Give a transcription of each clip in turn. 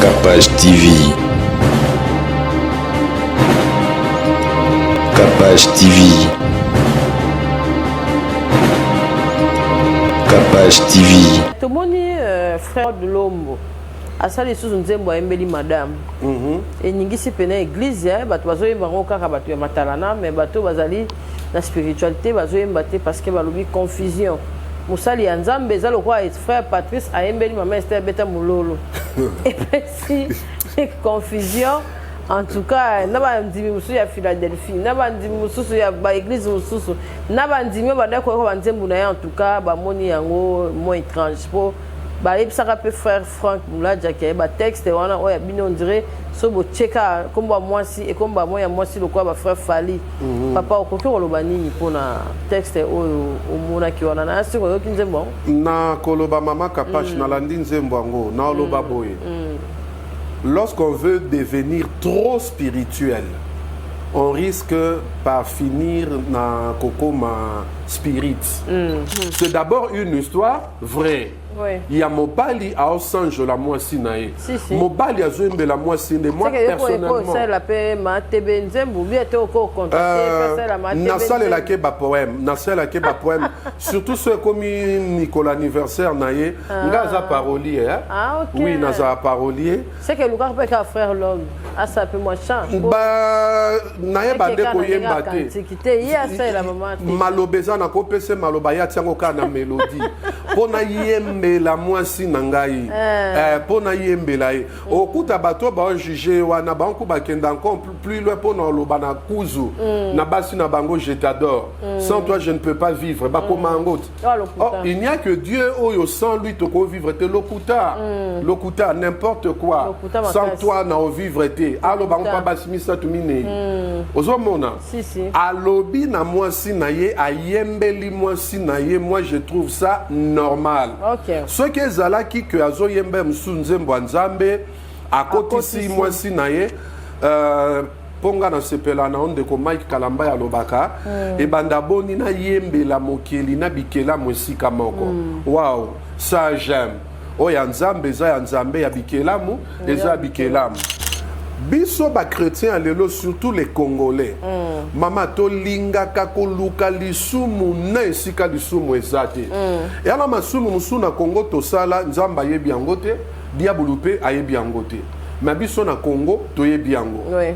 Capage TV. Capage TV. Capage TV. Tout le monde frère de l'homme. À ça les choses nous disons embeli madame. Et n'ingisi pena église ya bato bazoye bango kaka bato ya matalana mais bato bazali la spiritualité bazoye mbate parce que balobi confusion. Musali ya Nzambe eza lokwa frère Patrice a embeli maman Esther beta mulolo. Et puis si confusion en tout cas naba ndimi musu ya Philadelphie naba ndimi musu ya ba église musu naba ndimi badako ko banzembu na ya en tout cas ba moni yango moins étrange po ba ebisaka pe frère Frank Moulaja qui ba texte wana oya bino on dirait so bo cheka komba mwasi et komba moya mwasi lokwa ba frère Fali papa okoki koloba nini pona texte oyo omona ki wana na siko yoki nzembo na koloba mama Capage na landi nzembo ngo na loba boye. Lorsqu'on veut devenir trop spirituel, on risque par finir dans Kokoma spirit. C'est d'abord une histoire vraie. Oui. Il y a Mobali à Osanjo la moisi nae. Si. Mobali a Zouembe la moisi de moi personnellement. C'est la paix ma tebe nzembo bien te au contacter la ma tebe. Nasale la keba poème, nasale la keba poème. Surtout ce comme Nicolas anniversaire nae, ngaza parolier hein. Ah OK. Oui, naza parolier. C'est que Lucas peut qu'à frère l'homme. Ah ça peut moi chant. Ba nae bande ko yemba te. Il y a ça la maman. Malobeza na ko pese maloba ya tiango kana mélodie. Pona yembe la mwasi nangai pona yembela ye okuta bato ba juger wana banku bakenda encore plus loin pona loba na kuzu na basi na bango je t'adore sans toi je ne peux pas vivre ba komangot il n'y a que Dieu oyo sans lui to ko vivre te lokuta n'importe quoi sans toi na o vivre te alo bango pa basimisa tumine ozomona si alobi na mwasi na ye ayembeli mwasi na ye moi je trouve ça normal. OK. Ce qui est là qui que azo yembe msunzembo nzambe akotisi mwasi na ye ponga na sepela na onde ko Mike Kalamba ya lobaka e banda boni na yembe la mokeli na bikela mwesika moko wow ça j'aime oya nzambe za ya nzambe ya bikelamu eza bikelamu biso ba chrétien lelo surtout les congolais mama to linga kakoluka lisumu na esika lisumu ezate et ala masumu musuna Congo to sala nzamba yebi yango te diabulu pe ayebi yango te mais biso na Congo to yebi yango oui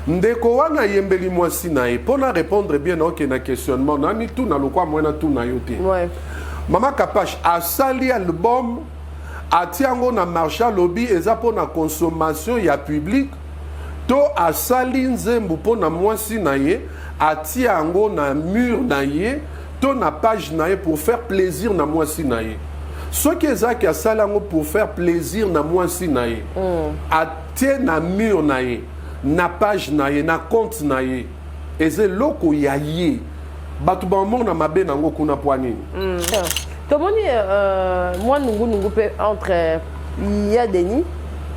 ndeko wana yembeli mwasi na e pona répondre bien OK na questionnement nani tout na lokwa mwena tout na yote oui mama Capage asali album atiango na marché lobby eza pona consommation ya public to asali nzembo pona mwasi na ye atiango na mur na ye to na page na ye pour faire plaisir na mwasi na ye ce qui ezaki asali yango pour faire plaisir na mwasi na ye atie na mur na ye na page na ye na compte na ye eze loko ya ye bato bamona mabe nango kuna po nini tomoni moi nungu pe entre ya Denis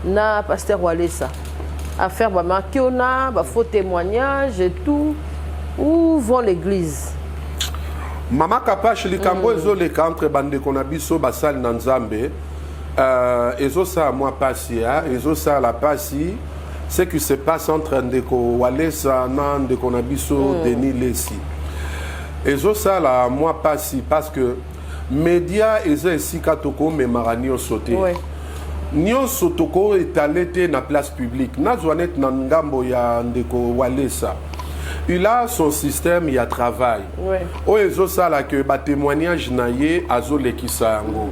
na pasteur Walesa à faire ba makiona ba faux témoignages et tout où vont l'église mama Capage likambo ezo le entre bande kona biso basali na nzambe ezo sa moi passia ezo sa la passi ce qui se passe entre ndeko Walesa na ndeko na biso Denis Lesi ezo sa la moi passi parce que média eza esika toko memara nyonso te nyonso toko étalé te na place publique nazwa net na ngambo ya ndeko Walesa il a son système ya travail oyo ezosala ke batémoignage na ye azolekisa yango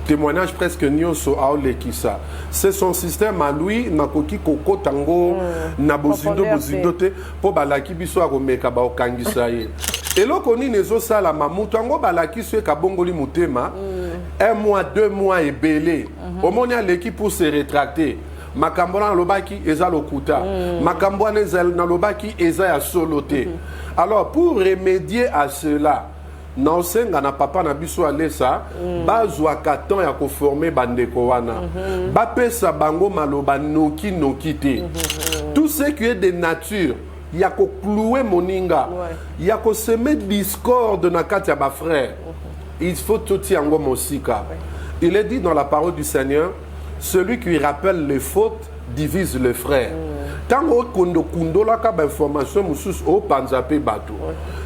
témoignage presque nyonso aolekisa c'est son système à lui nakoki kokota ngo na bozindo te mpo balaki biso akomeka baokangisa ye eloko nini ezosalama mutu yango balakisi ye kabongoli motema un mois 2 mois ebele omoni aleki pour se rétracter makambo na lobaki eza lokuta makambo na lobaki eza ya solo te alors pour remédier à cela naosenga na papa na biso Alesa bazwaka temps ya koformer bandeko wana bapesa bango maloba noki te tout ce qui est de nature ya ko clouer moninga ya ko semer discorde na kati ya ba frère il faut tout yango mosika il est dit dans la parole du Seigneur celui qui rappelle les fautes divise les frères. Tant qu'on a une information, on panza pe bato.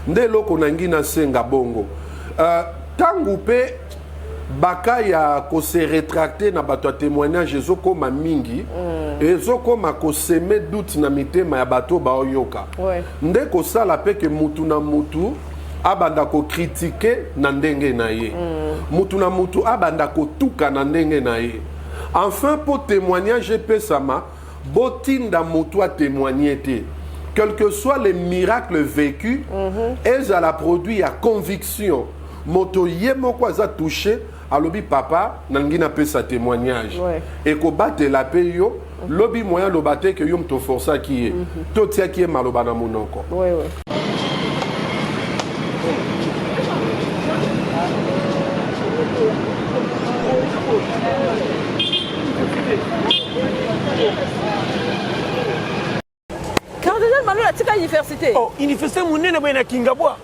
Nde loko nangi na senga bongo. Tant que baka ya ko se rétracter na bato témoignage ezoko ma mingi ezoko ma ko semer doute na mitema ya bato ba oyoka. Nde ko sala pe que mutu na mutu abanda ko critiquer na ndenge na ye. Mutu na mutu abanda ko tuka na ndenge na ye. Enfin, pour témoignage pesama, botinda mutu a témoigné. Quels que soient les miracles vécus, elles a la produit à conviction. Moto yemo kwa za touché, alobi papa, nangina pe sa témoignage. Et ko bate la pe yo, lobi moyen lo bate que yom to força qui est. To tia qui est maloba na monoko. Cardinal Malou a tika université. Oh, université munene boyena Kingabwa.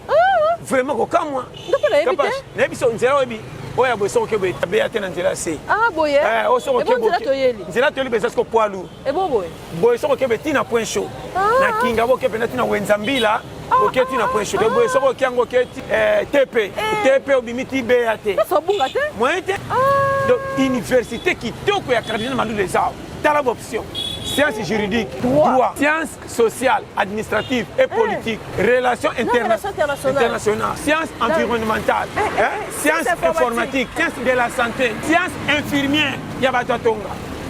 Vraiment ko kamwa. Ndoko na yebite. Na biso nzela obi. Oya bo so kebe tabeya tena nzela se. Ah boye. O so kebe. Nzela toyeli. Nzela toyeli besa ko poalu. E bo boye. Boye so kebe tina point chaud. Na Kingabo kebe na tina wenzambila. Ok tina point chaud. Boye so ko kiango keti TP. TP obimiti BAT. So bunga te. Moite. Donc université qui toko ya Cardinal Malou les Arts. T'as l'option. Sciences juridiques, droit, sciences sociales, administratives et politiques, relations internationales, sciences environnementales, sciences informatiques, sciences de la santé, sciences infirmières, Yabatatonga.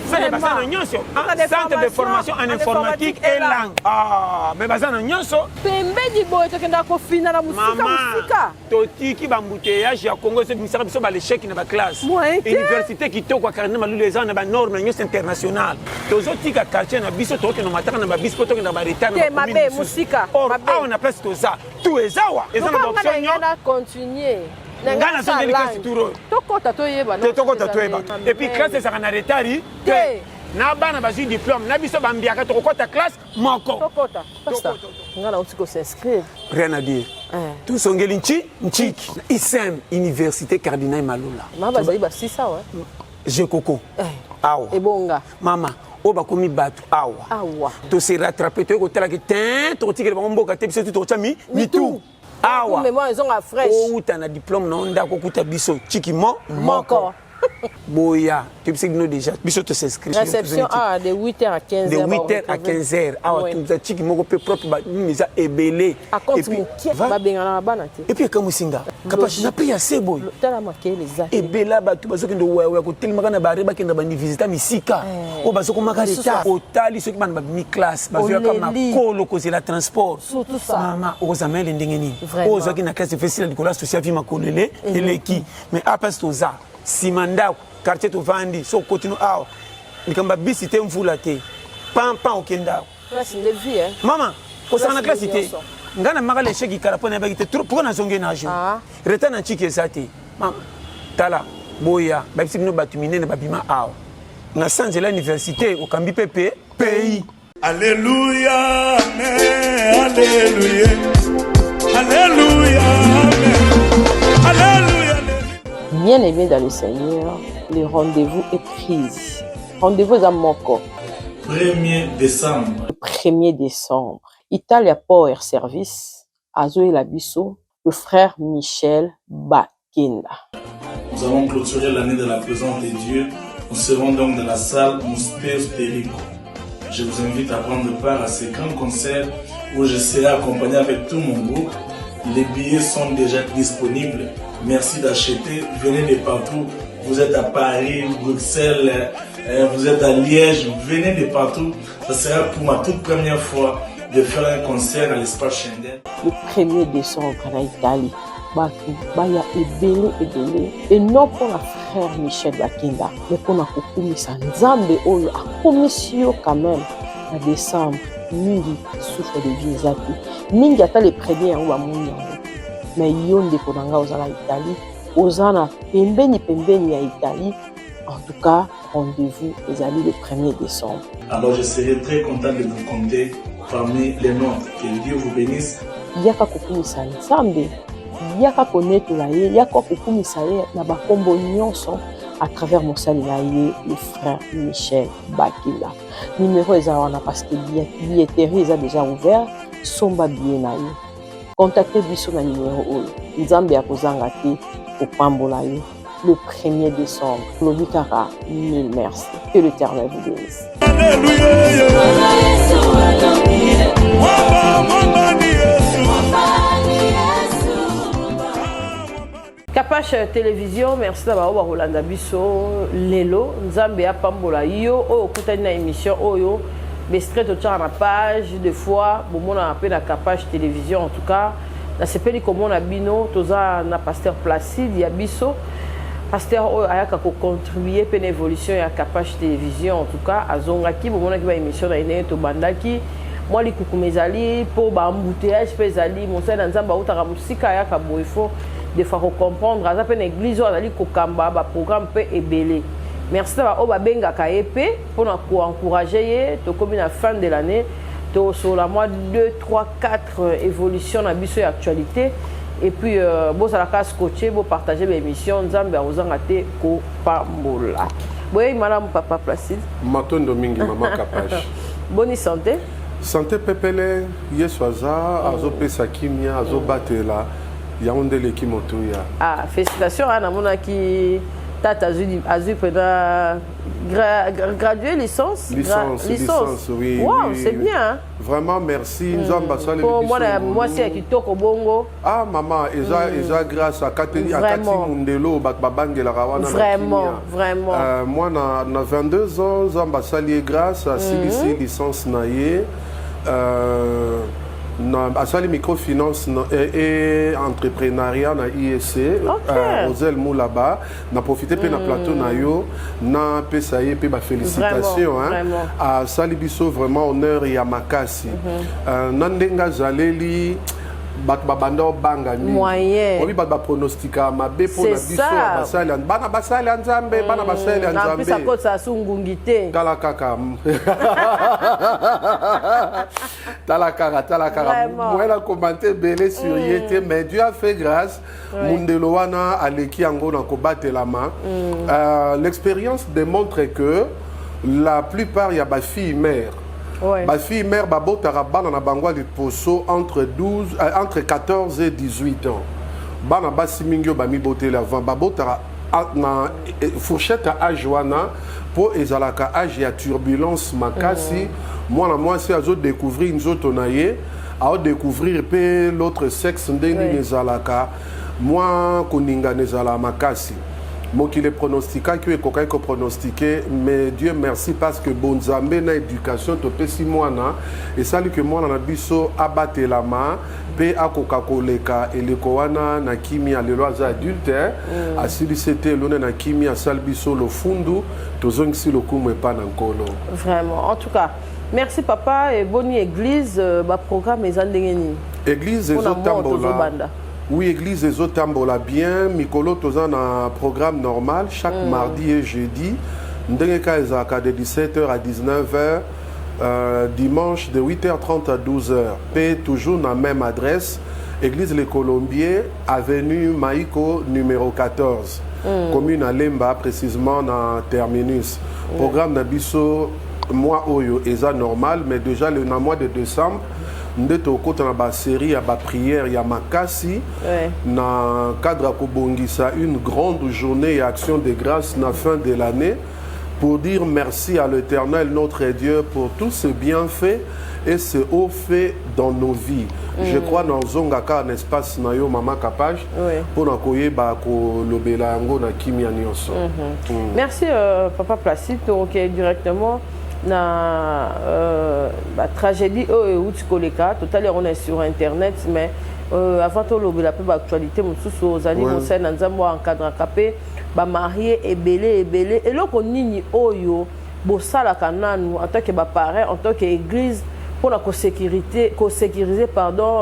Centre de formation en informatique et langue. Ah, mais bazana nyonso. Pembedi boy to kenda ko fina la musika. Toti ki bambouteillage ya Congo c'est misara biso ba l'échec na ba classe. Université qui to kwa Cardinal Malou les Arts na ba normes nyonso internationales. Tozoti ka quartier na biso to ke no mataka na ba biso to ke na ba retard na ba commune musika. Or on a presque tout ça. Tout ezawa. Ezana ba option yo. On va continuer. Ngana so de classe touro. Tokota to yeba. Tokota to yeba. Et puis classe ça na retard. Na bana bazi diplôme na biso bambiaka to kota classe moko. Tokota. Pasta. Ngana utiko s'inscrire. Rien à dire. Tout songeli nchiki. ISEM Université Cardinal Malou là. Mama bazi ba sisa ouais. Je coco. Awa. Ebonga. Mama o ba komi batu awa. Awa. To se rattraper to ko tela ke tin to tikele ba mboka te biso to chami mitu. Awa. Mais moi ils ont à fraîche. O uta na diplôme na onda ko kuta biso chiki moko. Boya, tu sais que nous déjà, biso te s'inscrit. Réception de 8h à 15h. De 8h à 15h. Ah, tu as dit que mon propre mais a ébélé. Et puis va bien na bana te. Et puis comme singa, capable na pris assez boy. Tala maké les a. Ébéla ba tu bazo kendo wa ko telma na ba reba kenda ba ni visiter misika. O bazo ko makarita. Otali ce qui ban ba mi classe, bazo ya kama kolo ko la transport. Surtout ça. Mama o zamele ndengeni. O zo ki na classe facile de la social vie makolele eleki. Mais après tout ça Simanda, quartier to vandi, so continue awa. Nikamba bisi te mvula te. Pan okenda. Classe de vie hein. Maman, ko sana classe te. Ngana magale sheki karapona ba te trop pour na zonge na jo. Reta na chiki ezate. Maman, tala boya, ba bisi no batumine na babima awa. Na sanze la université au kambi pepe pays. Alléluia, amen, alléluia. Alléluia, amen. Alléluia. Bien-aimés dans le Seigneur, le rendez-vous est prise. Rendez-vous à Moko. 1er décembre. 1er décembre. Italia Power Service, Azoé Labisso, le frère Michel Bakenda. Nous allons clôturer l'année de la présence de Dieu. Nous serons donc dans la salle Muspers Perico. Je vous invite à prendre part à ce grand concert où je serai accompagné avec tout mon groupe. Les billets sont déjà disponibles. Merci d'acheter. Venez de partout. Vous êtes à Paris, Bruxelles, vous êtes à Liège. Venez de partout. Ce sera pour ma toute première fois de faire un concert à l'espace Schengen. Le 1er décembre en Italie. Baya ebele. Et non pour la frère Michel Bakenda, mais pour la Kokumisa Nzambe Oyo a commission quand même en décembre. Mingi souffre de vie zaki. Mingi ata les premiers en Wamunya. Mais yonde konanga ozala Italie, ozana pembeni ya Italie. En tout cas, rendez-vous ezali le 1er décembre. Alors je serai très content de vous compter parmi les nôtres. Que Dieu vous bénisse. Yaka kokumisa Nzambe, yaka konetola ye, yaka kokumisa ye na bakombo nyonso à travers mon salinaïe, le frère Michel Bakila. Numéro est là parce que billetterie est déjà ouvert, somba bien naïe. Contactez Bisso na numéro où Nzambe a kozanga te au Pambola le 1er décembre. Lobikara, mille merci. Que l'Éternel vous bénisse. Capache Télévision, merci d'avoir Rolanda Bisso, Lelo, Nzambe a Pambola yo, okutani na émission oyo, bestrait au tchar na page, des fois, bon on a appelé la Capache Télévision en tout cas, na sepeli comme on a bino, toza na pasteur Placide, ya Bisso, pasteur oyo ayaka ko contribuer pe l'évolution ya Capache Télévision en tout cas, azongaki bon on a ki ba émission na ine to bandaki. Moi les kukumezali pour ba embouteillage pezali, mon sel Nzamba utaka musika ayaka bo il faut des fois comprendre à peine église on a dit kokamba ba programme peut ébélé merci d'avoir oba benga kaepe pour nous encourager to comme la fin de l'année to sur la mois 2 3 4 évolution na biso actualité et puis bon ça la casse coacher bon partager l'émission Nzambe ozanga te ko pambola boye madame papa Placide Matondo mingi maman Capache bonne santé pepele yeswaza azo pesa kimia azo batela Yaoundé qui motoya. Ah, félicitations à Namona qui t'a azu pendant gradué licence. Licence, oui. Wow, oui, c'est bien. Hein? Vraiment, merci. Moi, c'est qui toque au bongo. Ah, maman, eza grâce à Kateli Akati Mundelo, Bakbabange la Rawana. Vraiment. Moi, na 22 ans, Zamba sali grâce à CLC licence naie. Asali microfinance et entrepreneuriat na IEC Rosel Moulaba na profité pe na plateau na yo na pesaye pe ba félicitations hein Asali biso vraiment honneur ya makasi nandenga zaleli bat babanda banga ni moyen obi bat ba pronostica mabe pour na biso basali bana basali Nzambe bana basali Nzambe na pisa ko sa sungungité tala kaka moi la commenté belé sur yete mais Dieu a fait grâce Mundelo wana aleki yango na kobattre la main l'expérience démontre que la plupart ya ba fille mère ma fille mère babotara bana na bangwa liposo entre 14 et 18 ans bana basi mingyo ba mi botela avant babotara na fourchette à âge wana pour ezalaka âge ya turbulence makasi moi c'est azo découvrir nzoto na ye a découvrir pe l'autre sexe ndenge ezalaka moi koninga nezala makasi moi qui les pronostica qui est cocaïne pronostiqué mais Dieu merci parce que bonzambe na éducation to pesi moana et ça que moi na biso abattre la main pe akoka koleka eleko wana na kimia lelo aza adulte asili c'était lona na kimia salbiso lo fundu tozongisi lokumu epa na nkolo vraiment en tout cas merci papa et bonne église ba programme ezandengeni église ezotambola. Oui, église ezotambola bien. Mikolo tozan un programme normal chaque mardi et jeudi. Ndengeka ezaka de 17h à 19h. Dimanche de 8h30 à 12h. P toujours dans la même adresse. Église Les Colombiers, avenue Maïko numéro 14. Commune à Lemba, précisément dans Terminus. Programme Nabiso, mois oyo eza normal, mais déjà le mois de décembre. Ndeto kota na ba série ya ba prière ya makasi na cadre kobongisa une grande journée et action de grâce na fin de l'année pour dire merci à l'Éternel notre Dieu pour tous ses bienfaits et ce haut fait dans nos vies. Je crois dans zongaka un espace na yo mama Capache pour na koyeba ko lobela yango na kimia nyonso. Merci papa Placide donc directement na tragédie Utskoleka total on est sur internet mais avant tout la peu actualité mosusu ozali conseil na nzambo encadre capé ba marié ebélé et loko nini oyo bosala kananu en tant que ba parents en tant que église pour la sécuriser pardon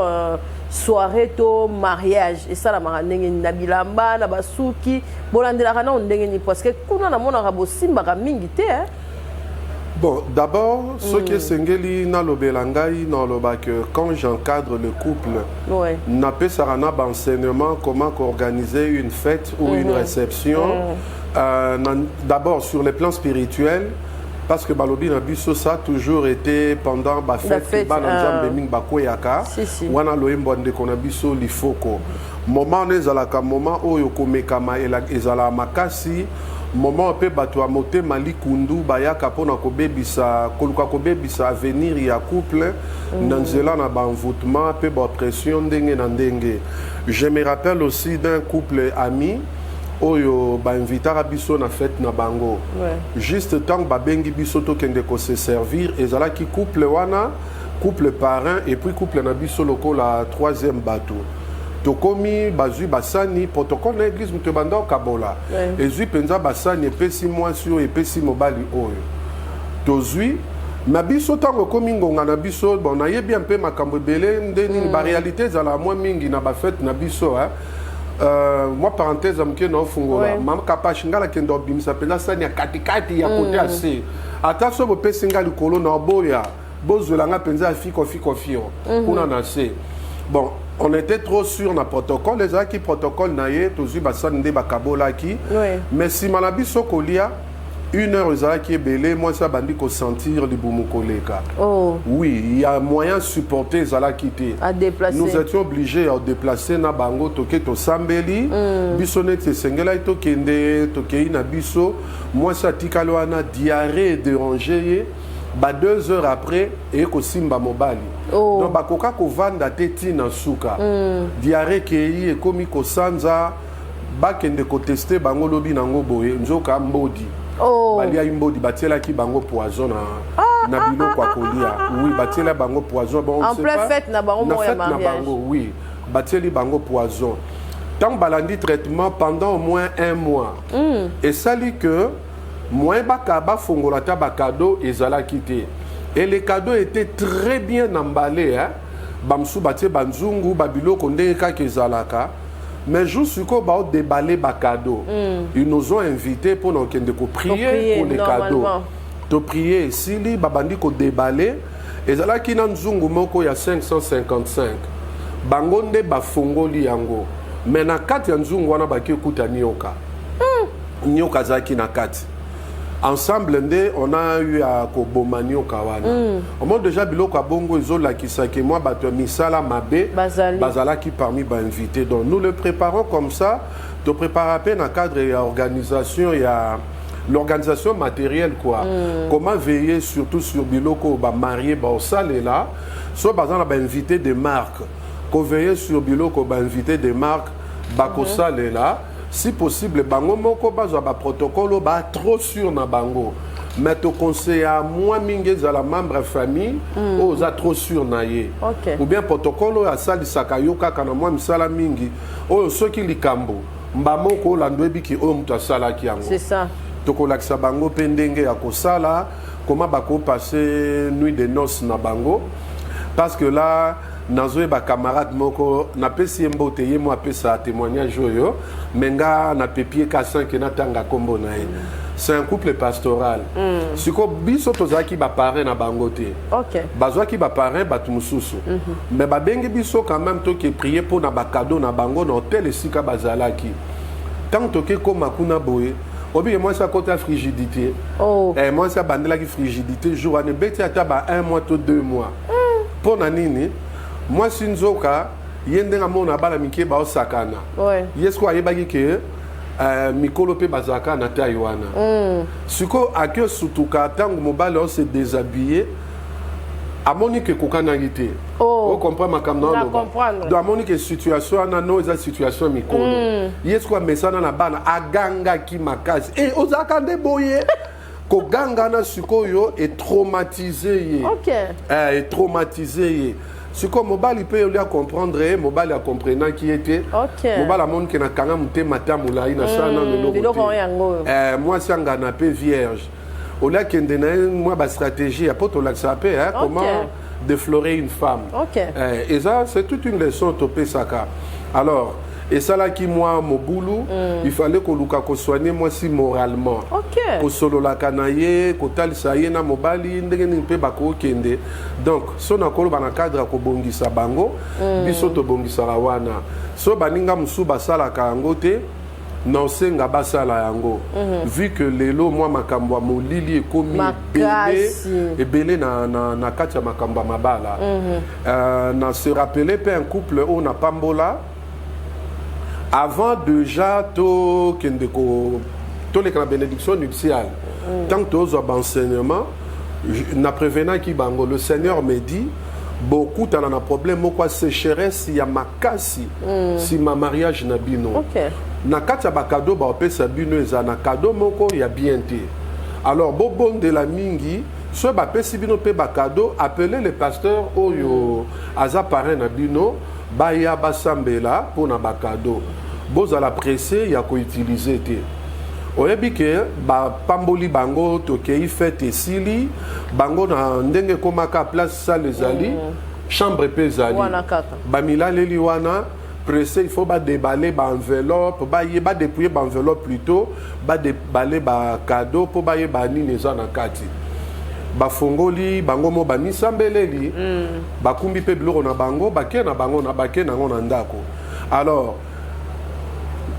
soirée to mariage et ça la marandenge na bilamba na basuki bolandela kana ondenge ni parce que kuna na mona rabo simba ka mingi te hein. Bon, d'abord, ce qui est sengeli na lobelangai na loba que quand j'encadre le couple, n'a pas sarana enseignement comment organiser une fête ou une réception. D'abord sur les plans spirituels, parce que balobi na biso ça a toujours été pendant ba fête ba na nzambe mingi bakoyaka wana loyembo ndeko na biso lifoko moment ezalaka moment oyo komekama ezala makasi moment pe bato ya motema likundu bayaka mpona kobebisa koluka kobebisa avenir ya couple na nzela na baenvoûtement pe bapression ndenge na ndenge. Je me rappelle aussi d'un couple ami oyo ba invitara biso na fête na bango juste tant ba bengi biso to kende ko se servir ezalaki couple wana couple parrain et puis couple na biso loko la troisième bateau tokomi bazui basani protocole na église muto banda kabola ezui penza basani epesi mwasi oyo epesi mobali oyo tozui na biso tango komi ngonga na biso bon na yebi un peu makambo ebele ndeni ba réalité ezala mwa mingi na ba fête na biso moi parenthèse amke na ofungola mama kapashi ngala kendo obimisa pela sani ya katikati ya kote ase ata so bopesi nga likolo na boya bozwelanga penza fiko kuna na se. Bon, on était trop sûr na protocole les aki protocole na ye tozui basani nde bakabolaki mais si malabiso kolia 1 heure ezalaki ebele moi ça bandi ko sentir libumu koleka. Oui, il y a moyen de supporter ezalaki te. À déplacer. Nous étions obligés à déplacer na bango toke to sambeli biso neti sengela to kende to keina biso moi ça tikalo wana diarrhée déranger ba 2 heures après et ko simba mobali. Donc bakoka ko vanda teti na suka. Diarrhée kei e komi ko sanza bakende ko tester bango lobi nango boye nzoka mbodi. Balia imbodi batiela ki bango poison na biloko kwa kolia. Oui, batiela bango poison. Bon, en plein fête na bango moya mariage. Oui, batieli bango poison. Tant balandi traitement pendant au moins 1 mois. Et ça dit que moi bakaba fongolata bakado ezala quitté. Et les cadeaux étaient très bien emballés hein. Bamsu batie banzungu babiloko ndenge ka kezalaka. Mais juste qu'on va déballer les cadeaux. Ils nous ont invités pour nous prier pour les cadeaux. To prier ici, les babandi ko déballer. Et là qui n'a nzungu moko ya 555. Bangonde bafongo liango. Mais na kati ya nzungu wana baki kuta nyoka. Nyoka zaki na kati. Ensemble, on a eu à Kobomanio Kawana. Au moins déjà, biloko bongo izola qui sake moi bato misala mabe bazala qui parmi ba invité. Donc nous le préparons comme ça, de préparer à peine un cadre et organisation, il y a l'organisation matérielle quoi. Comment veiller surtout sur biloko ba marié ba au salle là, soit bazala ba invité des marques. Qu'on veiller sur biloko ba invité des marques ba ko salle là. Si possible, bango moko bazwa ba protocole ba trop sûr na bango. Mais to conseil à moi mingi za la membre famille aux a trop sûr na ye. Ou bien protocole à sali sakayoka kana moi misala mingi. O ceux qui likambo. Mba moko la ndwebi ki o mta sala ki yango. C'est ça. To ko laksa bango pendenge ya ko sala comment bako passer nuit de noces na bango. Parce que là nazoe ba camarade moko na pesi mbote ye mo apesa témoignage oyo menga na papier ka 5 na tanga kombo na ye. C'est un couple pastoral. Siko biso tozaki ba parrain na bangote. Bazwa ki ba parrain batu mususu. Mais ba bengi biso quand même to ki prier pour na ba cadeau na bango na hôtel esika bazalaki. Tant to ke koma kuna boye obi moi ça côté frigidité. Et moi ça bandela ki frigidité jour ane beti ata ba 1 mois to 2 mois. Pour na nini moi si nzoka yende nga mona bala mike ba osakana yesko ayebaki ke mikolo pe bazaka na taiwana siko akio sutuka tangu mobale on se déshabiller amoni ke kokana ngite o comprend makamno do amoni ke situation na no eza situation mikolo yesko mesana na bana aganga ki makasi et ozaka nde boye ko ganga na sikoyo est traumatisé est traumatisé. Si comme mobile il peut comprendre, mobile a comprenant qui était. Mobile a monde qui n'a qu'un monté matin moulai na sana mais moi c'est un ganapé vierge. Au là qu'il y a moi ma stratégie à poto l'axapé comment déflorer une femme. Et ça c'est toute une leçon topé saka. Alors et ça là qui moi mon boulot il fallait que luka ko soigner moi si moralement ko solo la kanaye ko talisaye na mobali ndenge ni pe bako kende donc so na kolo bana cadre ko bongisa bango biso to bongisa wana so baninga musuba sala ka ngote non senga basala yango vu que lelo moi makambo ya molili ekomi ebele na kati ya makambo ya mabala na se rappeler pe un couple on a pambola avant déjà to kende ko to le la bénédiction nuptiale tant que aux enseignements na prévenant qui bango le Seigneur me dit beaucoup t'en a problème quoi sécheresse ya makasi si ma mariage na bino na kati ya bakado ba opesa bino eza na cadeau moko ya bien te alors bon de la mingi so ba pesi bino pe bakado appeler le pasteur oyo aza parrain na bino ba ya basambela pour na bakado bozala pressé ya ko utiliser te oyebi ke ba pamboli bango tokei fete esili bango na ndenge komaka place salle ezali chambre pe ezali bamilaleli wana pressé il faut ba déballer ba enveloppe ba dépouiller ba enveloppe plutôt ba déballer ba cadeau pour ba yeba nini eza na kati bafongoli bango mo bamisambeleli bakumbi pe biloko na bango bake na bango na bake nango na ndako alors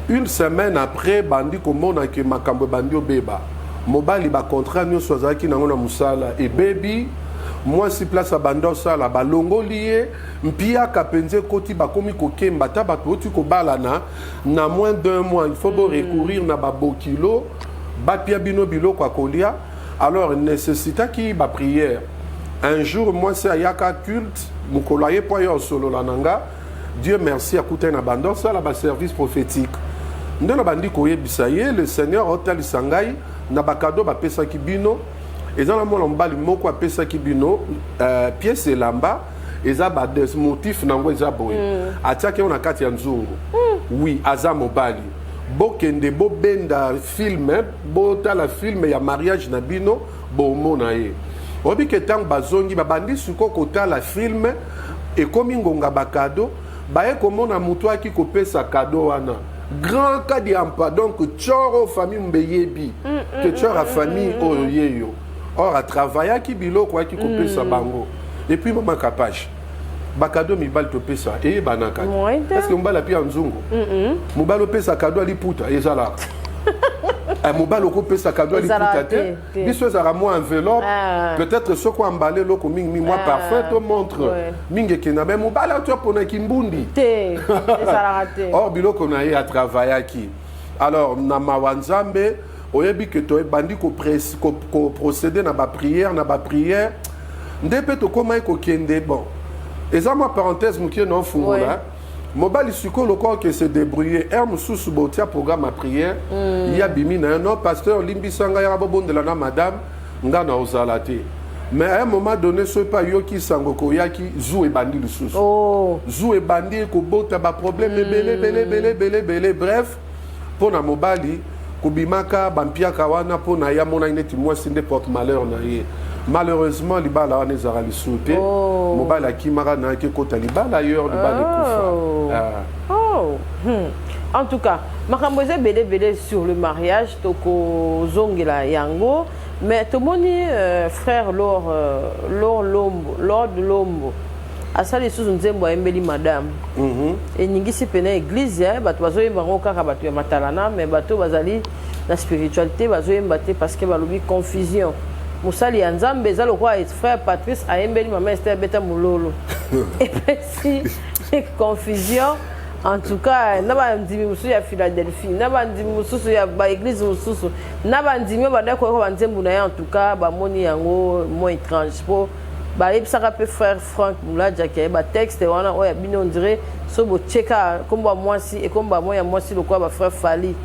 une semaine après bandi komona ke makambo bandi obeba mobali ba contrat nyonso azalaki nango na musala ebebi moi si place à bando sala balongoli ye mpia kapenze koti bakomi kokemba ta bato oti kobalana na moins d'un mois il faut recourir na babokilo bapia bino biloko akolia alors nécessita ki ba prière un jour moi c'est ayaka culte mukoloye po yo solo lananga Dieu merci akuta na bando sala ba service prophétique ndelo bandi koyebisa ye le Seigneur otali sangai na bakado bapesa kibino ezana mona mbali moko apesa kibino pièce elamba eza ba des motifs nango eza boye atiaki on na kati ya nzungu oui aza mobali bokende bobenda film botala film ya mariage na bino bomona ye obi ke tang bazongi babandi suko kotala film ekomi ngonga bakado baye komona mutu aki kopesa kado wana grand cas d'emploi donc tchoro famille mbeyebi que tchoro famille oyeyo or a travaillé qui biloko qui kopesa bango et puis maman kapage bakado mibal to pesa et banaka est-ce que mbala pia nzungu mobalo pesa kado ali puta ezala mobalo ko pesa kado ali puta te biso ezala mo enveloppe peut-être ce ko emballé loko mingi moi parfait to montre mingi ke na be mobala to pona kimbundi te ezala raté or biloko na ye a travaillé qui alors na mawanzambe oyebi ke to bandi ko procéder na ba prière ndepe to koma ko kende bon eza ma parenthèse mukie non fungola mobali suko loko que se débrouiller mususu botia programme à prière ya bimi na non pasteur limbisanga ya bobondela na madame nga na ozalate mais à un moment donné ce pas yo ki sangoko ya ki zou e bandi lususu zou e bandi ko bota ba problème belé bref pour na mobali kubimaka bampiaka wana pona ya mona ineti mwasi nde porte malheur na ye malheureusement libala wana ezala lisute mobali akimaka na ke kota libala ailleurs libala ekufa en tout cas makambo eza belé sur le mariage tokozongela yango mais tomoni frère Lord de Lombo asali susu nzembo ayembeli madame eningisi pena église ya bato bazoyemba ngo kaka bato ya matalana mais bato bazali na spiritualité bazoyemba te parce que balobi confusion musali ya nzambe eza lokwa frère Patrice ayembeli mama Esther beta mulolo et puis confusion en tout cas na bandimi mususu ya Philadelphie na bandimi mususu ya ba église mususu na bandimi badako ko banzembu na ya en tout cas bamoni yango moins étrange po bayebisaka pe frère Frank Mouladia ki ba texte wana oya bino on dirait so bo cheka komba mwasi e komba moya mwasi lokwa ba frère Fali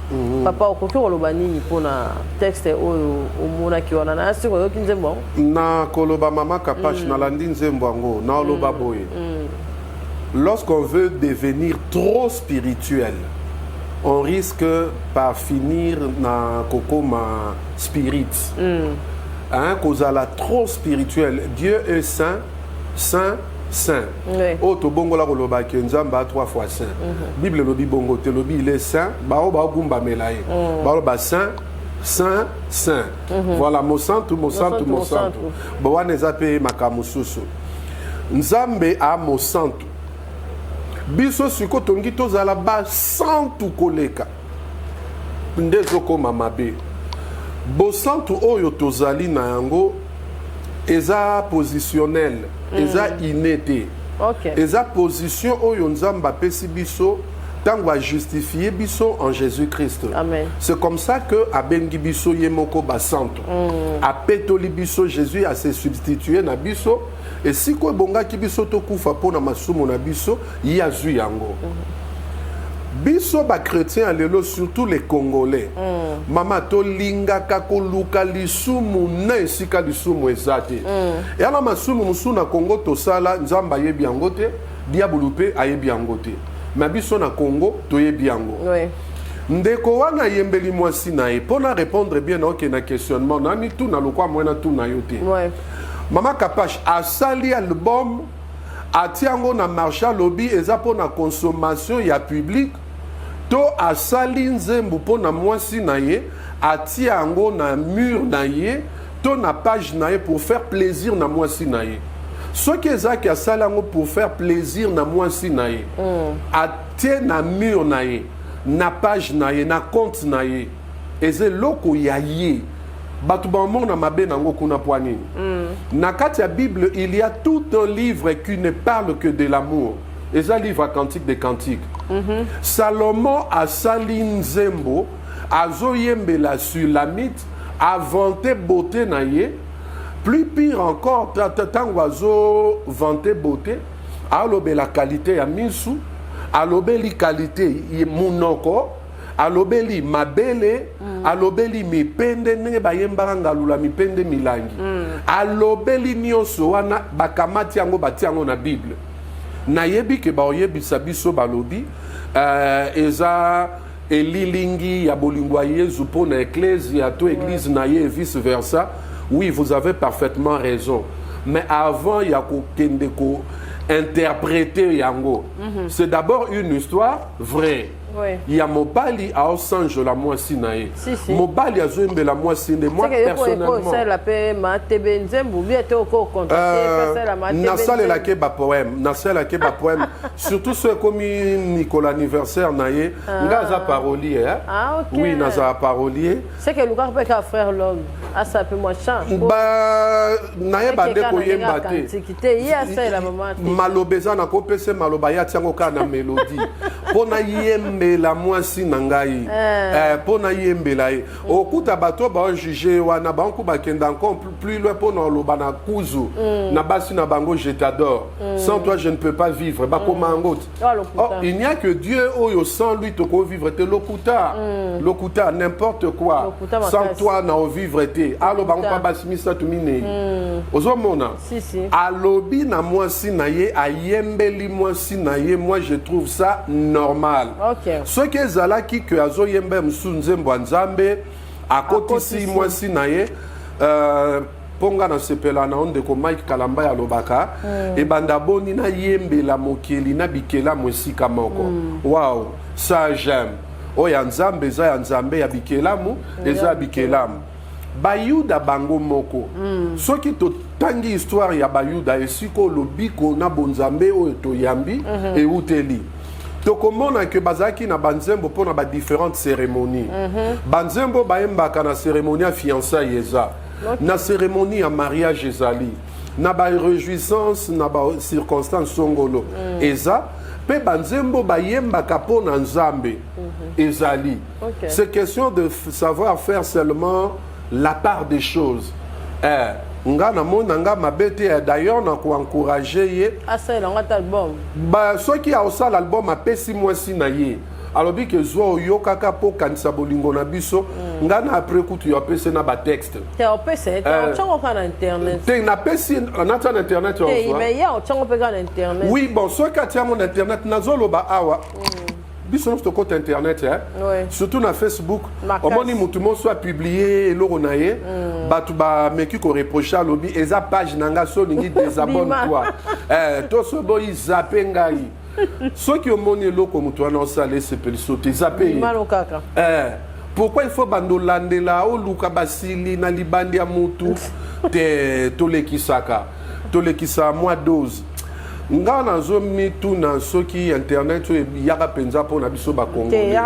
papa okoki koloba nini pona texte oyo omona ki wana na siko yoki nzembo na koloba mama kapache na landi nzembo ngo na oloba boye lorsqu'on veut devenir trop spirituel on risque par finir na kokoma spirit hein, kozala trop spirituel. Dieu est saint, saint, saint. Oh, to bongo la koloba ke nzamba 3 fois saint. Bible lobi bongo te lobi il est saint, ba o ba gumba melaye. Ba ba saint, saint, saint. Voilà mo santu. Ba wana zape makamususu. Nzambe a mo santu. Biso siko tongi tozala ba santu koleka. ndezo koma mabe bosantu oyo tozali na yango eza positionnel eza inete eza position oyo nzambe apesi biso tango a justifié biso en Jésus-Christ. C'est comme ça que abengi biso yemoko basanto. Apetoli biso Jésus a se substitué na biso et si ko bonga ki biso to kufa pona masumo na biso yazu yango. Biso ba chrétien lelo surtout les Congolais. Mama to linga kakoluka lisumu na esika lisumu ezate. Et ala masumu musuna Congo to sala nzamba yebi yango te, diabulupe ayebi yango te. Mais biso na Congo toyebi yango. Ndeko wana yembeli mwasi na ye pona répondre bien na questionnement nani tout na lokwa mwena tout na yote. Mama Kapash asali album atiango na marché lobby eza pona consommation ya public to asali nzembo pona mwasi na ye atiango na mur na ye to na page na ye pour faire plaisir na mwasi na ye. Ce qui est à salango pour faire plaisir na mwasi na ye atie na mur na ye na page na ye na compte na ye eze loko ya ye batu bango na mabe nango kuna poani na kati ya Bible il y a tout un livre qui ne parle que de l'amour eza livre cantique des cantiques Salomon a sali nzembo azoyembela sur la mythe inventé beauté na ye. Plus pire encore, tant oiseau vanté beauté, alobe la qualité ya misu, alobe li qualité munoko, alobe li mabele, alobe li mipende nenge bayembara ngalula mipende milangi. Alobe li nyonso wana bakamati yango bati yango na Bible. Na yebi ke ba oyebisa biso balobi, eza elilingi ya bolingwa Yesu po na ecclesia to église na ye vice versa. Oui, vous avez parfaitement raison. Mais avant, il y a interpréter yango. C'est d'abord une histoire vraie. Il y a Mobali à Osange la moisi nae. Mobali a Zouembe la moisi nae. Moi personnellement. Nasale la keba poème. Nasale la keba poème. Surtout ceux comme Nicolas anniversaire nae. Ngaza parolier. Oui, naza parolier. C'est que le gars peut faire frère l'homme. Ah ça peut moi chant. Bah nae bande koyemba te. Malobeza na kopese malobaya tiango kana mélodie. Pona yembe la mwasi nangai pona yembela ye okuta bato ba juger wana banku bakenda encore plus loin pona loba na kuzu na basi na bango je t'adore sans toi je ne peux pas vivre ba komango il n'y a que Dieu oyo sans lui to ko vivre te lokuta n'importe quoi sans toi na o vivre te alo bango pa basimisa tumine ozomona alobi na mwasi na ye ayembeli mwasi na ye moi je trouve ça normal. Ce qui est zalaki que azo yembe msunzembo nzambe akotisi mwasi na ye ponga na sepela na onde ko Mike Kalamba ya lobaka e banda boni na yembe la mokeli na bikela mwesika moko wow ça j'aime oya nzambe za ya nzambe ya bikelamu eza bikelamu bayuda bango moko soki to tangi histoire ya bayuda esiko lobiko na bonzambe oyo to yambi e uteli tokomona que bazaki na banzembo pona ba différentes cérémonies banzembo baembaka na cérémonie ya fiançailles eza na cérémonie ya mariage ezali na ba réjouissance na ba circonstance songolo eza pe banzembo bayembaka pona nzambe ezali c'est question de savoir faire seulement la part des choses nga na mona nga mabete d'ailleurs na ko encourager ye asala ngata album ba soki a osala album apesi mwasi na ye alobi ke zo yo kaka po kanisa bolingo na biso nga na après kutu yo apesi na ba texte te opese te chongo kana internet te na pesi na ta internet yo so mais ya chongo pe kana internet oui bon soki atia mon internet nazolo ba awa biso notre compte internet surtout na Facebook au moni mutu mo soit publié loro na ye batu ba meki ko reprocher lobby eza page nanga so lingi désabonne-toi to so boy zappe ngai soki o moni loko mutu na osale se peliso te zappe pourquoi il faut bandolandela o luka basili na libandi ya mutu te tolekisaka moi dose nga nazo mituna soki internet oyo yaka penza mpo na biso bakongolais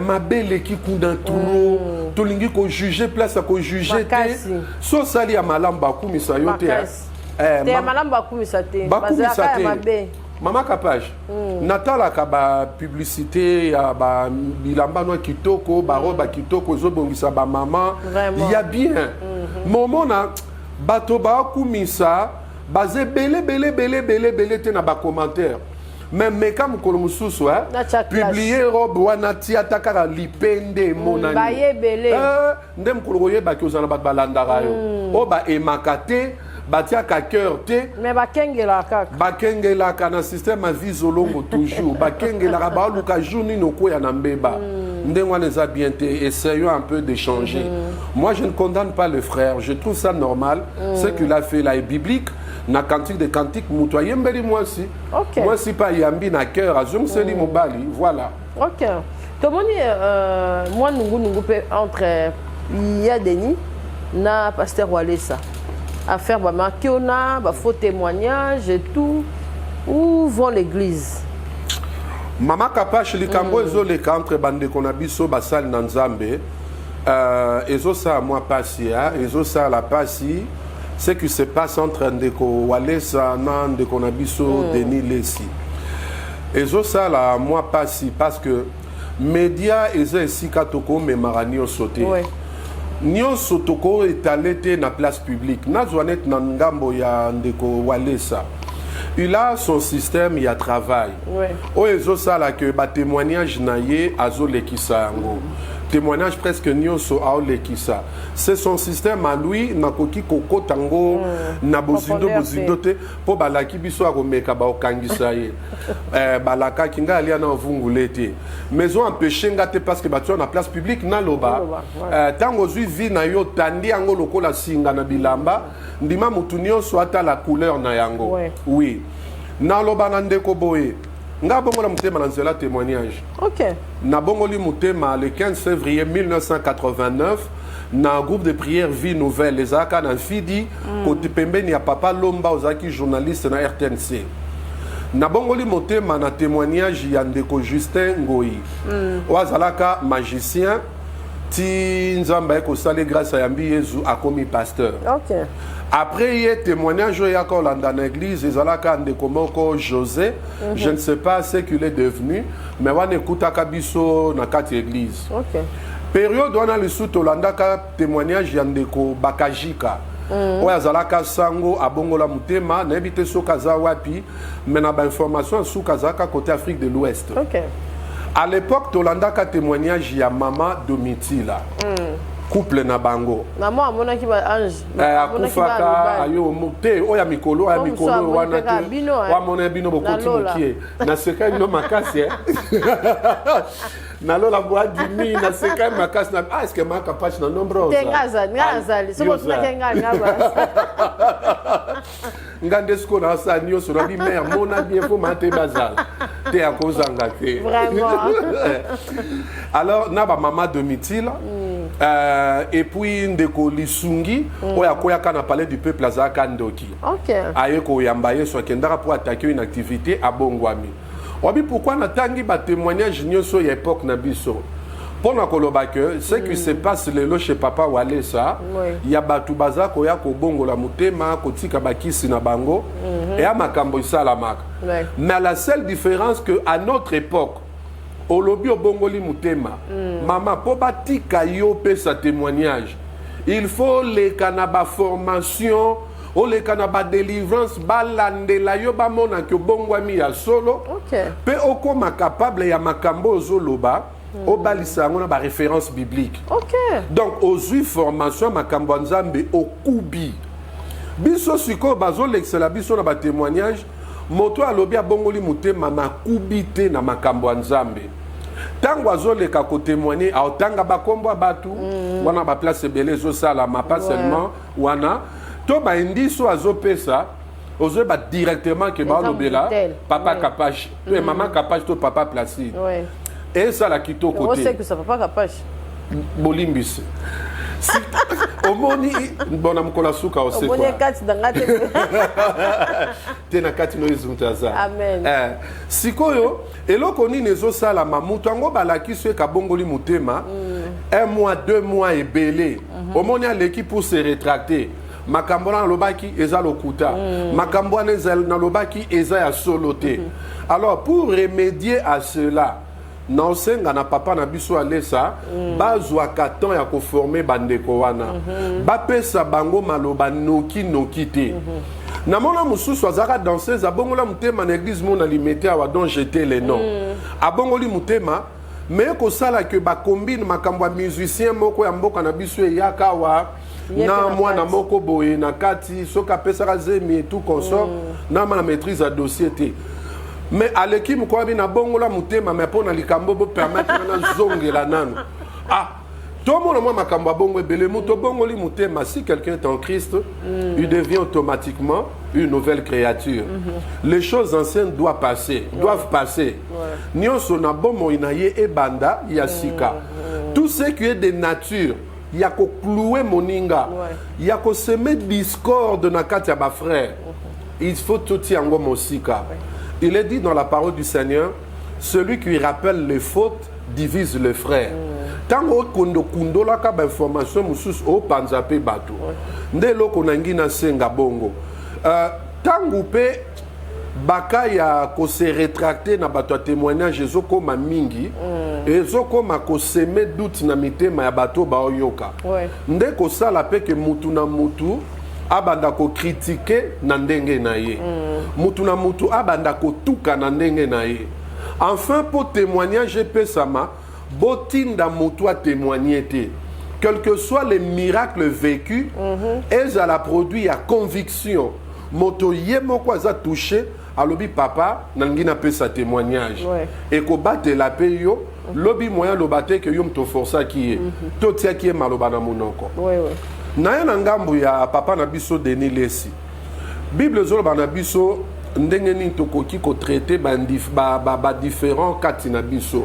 mabeleki kuna turo tolingi kojuge place ya kojuge te so osali ya malamu bakumisa yo te bakumisa te mama kapage natalaka bapublicité ya bilambano ya kitoko baroba kitoko ezobongisa bamama ya bien momona bato bakumisa baze belé te na bacommentaire même meka mokolo mosusu publier robe wana tia takaka lipende monani nde mokolo koyebaki ozala bato balandaka yo oyo baemaka te batiaka cœur te mais bakengelaka na système ya vie zolongo toujours bakengelaka baoluka jour nini okwea na mbeba ndenge wana eza bien te essayons un peu d'échanger moi je ne condamne pas le frère je trouve ça normal ce qu'il a fait là est biblique na cantique de cantique mutu ayembeli mwasi mwasi mpe ayambi na cœur azongiseli mobali voilà ok tomoni mwa nungunungu mpe entre ya Denis na pasteur Walesa à faire faux témoignages et tout. Où vont l'église? Mama Kapache likambo ezoleka entre bande konabiso basali na Nzambe ezosa moi pasi ezosa la pasi ce qui se passe entre Ndeko Walesa na Ndeko Nabiso Denis Lesi ezosa la moi pasi parce que média eza esika toko memarani o sauté nyonso toko étalé te na place publique nazwa net na ngambo ya Ndeko Walesa il a son système ya travail oyo ezosala ke batémoignage na ye azolekisa yango témoignage presque nyonso aolekisa c'est son système à lui nakoki kokota ngo na bozindo te mpo balaki biso akomeka baokangisa ye balakaki nga alia na ovungule te mais oempêche nga te parce que bato na place publique naloba ntango ozwi vi na yo tandi yango lokola singa na bilamba ndima motu nyonso ata la couleur na yango oui naloba na ndeko boye nga bongola mutema na nzela témoignage na bongoli mutema le 15 février 1989 na groupe de prière Vie Nouvelle les aka na Fidi côté pembeni ya papa Lomba ozaki journaliste na RTNC na bongoli mutema na témoignage ya ndeko Justin Ngoi oazalaka magicien ti nzamba ekosala grâce à yambi Yezu akomi pasteur après il témoignage ya kolanda na église ezalaka ndeko moko José je ne sais pas ce qu'il est devenu mais wana ekutaka biso na kati église période wana lisusu tolandaka témoignage ya ndeko Bakajika oyo azalaka sango abongola mutema nayebi te soki aza wapi mais na bainformation suki azalaka côté Afrique de l'Ouest à l'époque tolandaka témoignage ya mama Domitila couple na bango maman amonaki ba ange akufaka ayo te oya mikolo wana te wamona bino bokoti mokie na seka bino makasi na lola boa dimi na seka makasi na est-ce que maka patch na nombre ngazali so botuna kenga ngaba ngande sko na sa nyonso na bi mère mona bien faut mate bazal te akozanga te vraiment alors na ba mama Domitila et puis ndeko Lisungi oya koyaka na palais du peuple azaka ndoki ayeko yamba yeso akendaka pour attaquer une activité à Bongwami obi pourquoi natangi ba témoignage nyonso ya époque na biso pona koloba que ce qui se passe lelo chez papa Walesa ya batu baza koya ko bongola mutema kotika bakisi na bango et a makambo isalamaka mais la seule différence que à notre époque olobi obongoli mutema mama po batika yo pe sa témoignage il faut les kanaba formation o les kanaba délivrance balandela yo bamona ke obongwami ya solo pe okoma capable ya makambo ozoloba obalisa yango na ba référence biblique donc ozwi formation makambo nzambe okubi biso siko bazolexela biso na ba témoignage moto alobi abongoli mutema na kubite na makambo nzambe tango azoleka ko témoigner aotanga bakombo batu wana ba place ebele zo sala ma pas seulement wana to ba indiso azopesa ozo ba directement ke ba lobela papa Kapache to maman Kapache to papa Placide et ça la kito côté on sait que ça papa Kapache bolimbisi omoni bona mkola suka ose omoni kati dangate tena kati no izuntaza amen sikoyo eloko nini ezosala mamutu yango balakisi ekabongoli mutema 1 mois 2 mois ebele omoni aleki pour se rétracter makambo na lobaki eza lokuta makambo na lobaki eza ya solo te alors pour remédier à cela naosenga na papa na biso alesa bazwaka temps ya koforme bandeko wana bapesa bango maloba noki te namona mosusu azaka danseuse abongola mutema na église mona limete awa donc jeter les noms abongoli mutema mais kosala ke bakombine makambo ya musicien moko ya mboka na biso eyaka awa na mwana moko boye na kati soki apesaka zemi tout consort na mana maîtrise ya dossier te mais aleki mokwabi na bongola mutema mais mpo na likambo bopermettre na zongela nano tomona mwa makambo ya bongo ebele moto obongoli mutema si quelqu'un est en Christ il devient automatiquement une nouvelle créature les choses anciennes doivent passer nyonso na bomoi na ye ebanda ya sika tout ce qui est de nature ya ko clouer moninga ya ko semer discorde na kati ya ba frère il faut tout yango mosika il est dit dans la parole du Seigneur celui qui rappelle les fautes divise le frère tango kundo la ka ba information mususu o panza pe bato nde loko nangi na senga bongo tango pe baka ya ko se rétracter na bato témoignage ezokoma mingi ezokoma ko semer doute na mitema ya bato ba oyoka nde ko sala pe ke mutu na mutu abanda ko critiquer na ndenge na ye mutu na mutu abanda ko tuka na ndenge na ye enfin pour témoignage pesama botinda mutu a témoigner te quel que soit les miracles vécus elles a la produit à conviction moto ye moko aza touché alobi papa nangi na pesa témoignage et ko batela pe yo lobi moyen lobate que yo mto força ki ye to tia ki maloba na monoko na ya ngambu ya papa na biso Denis Lesi Bible zolo na biso ndenge ni tokoki ko traiter ba différents kati na biso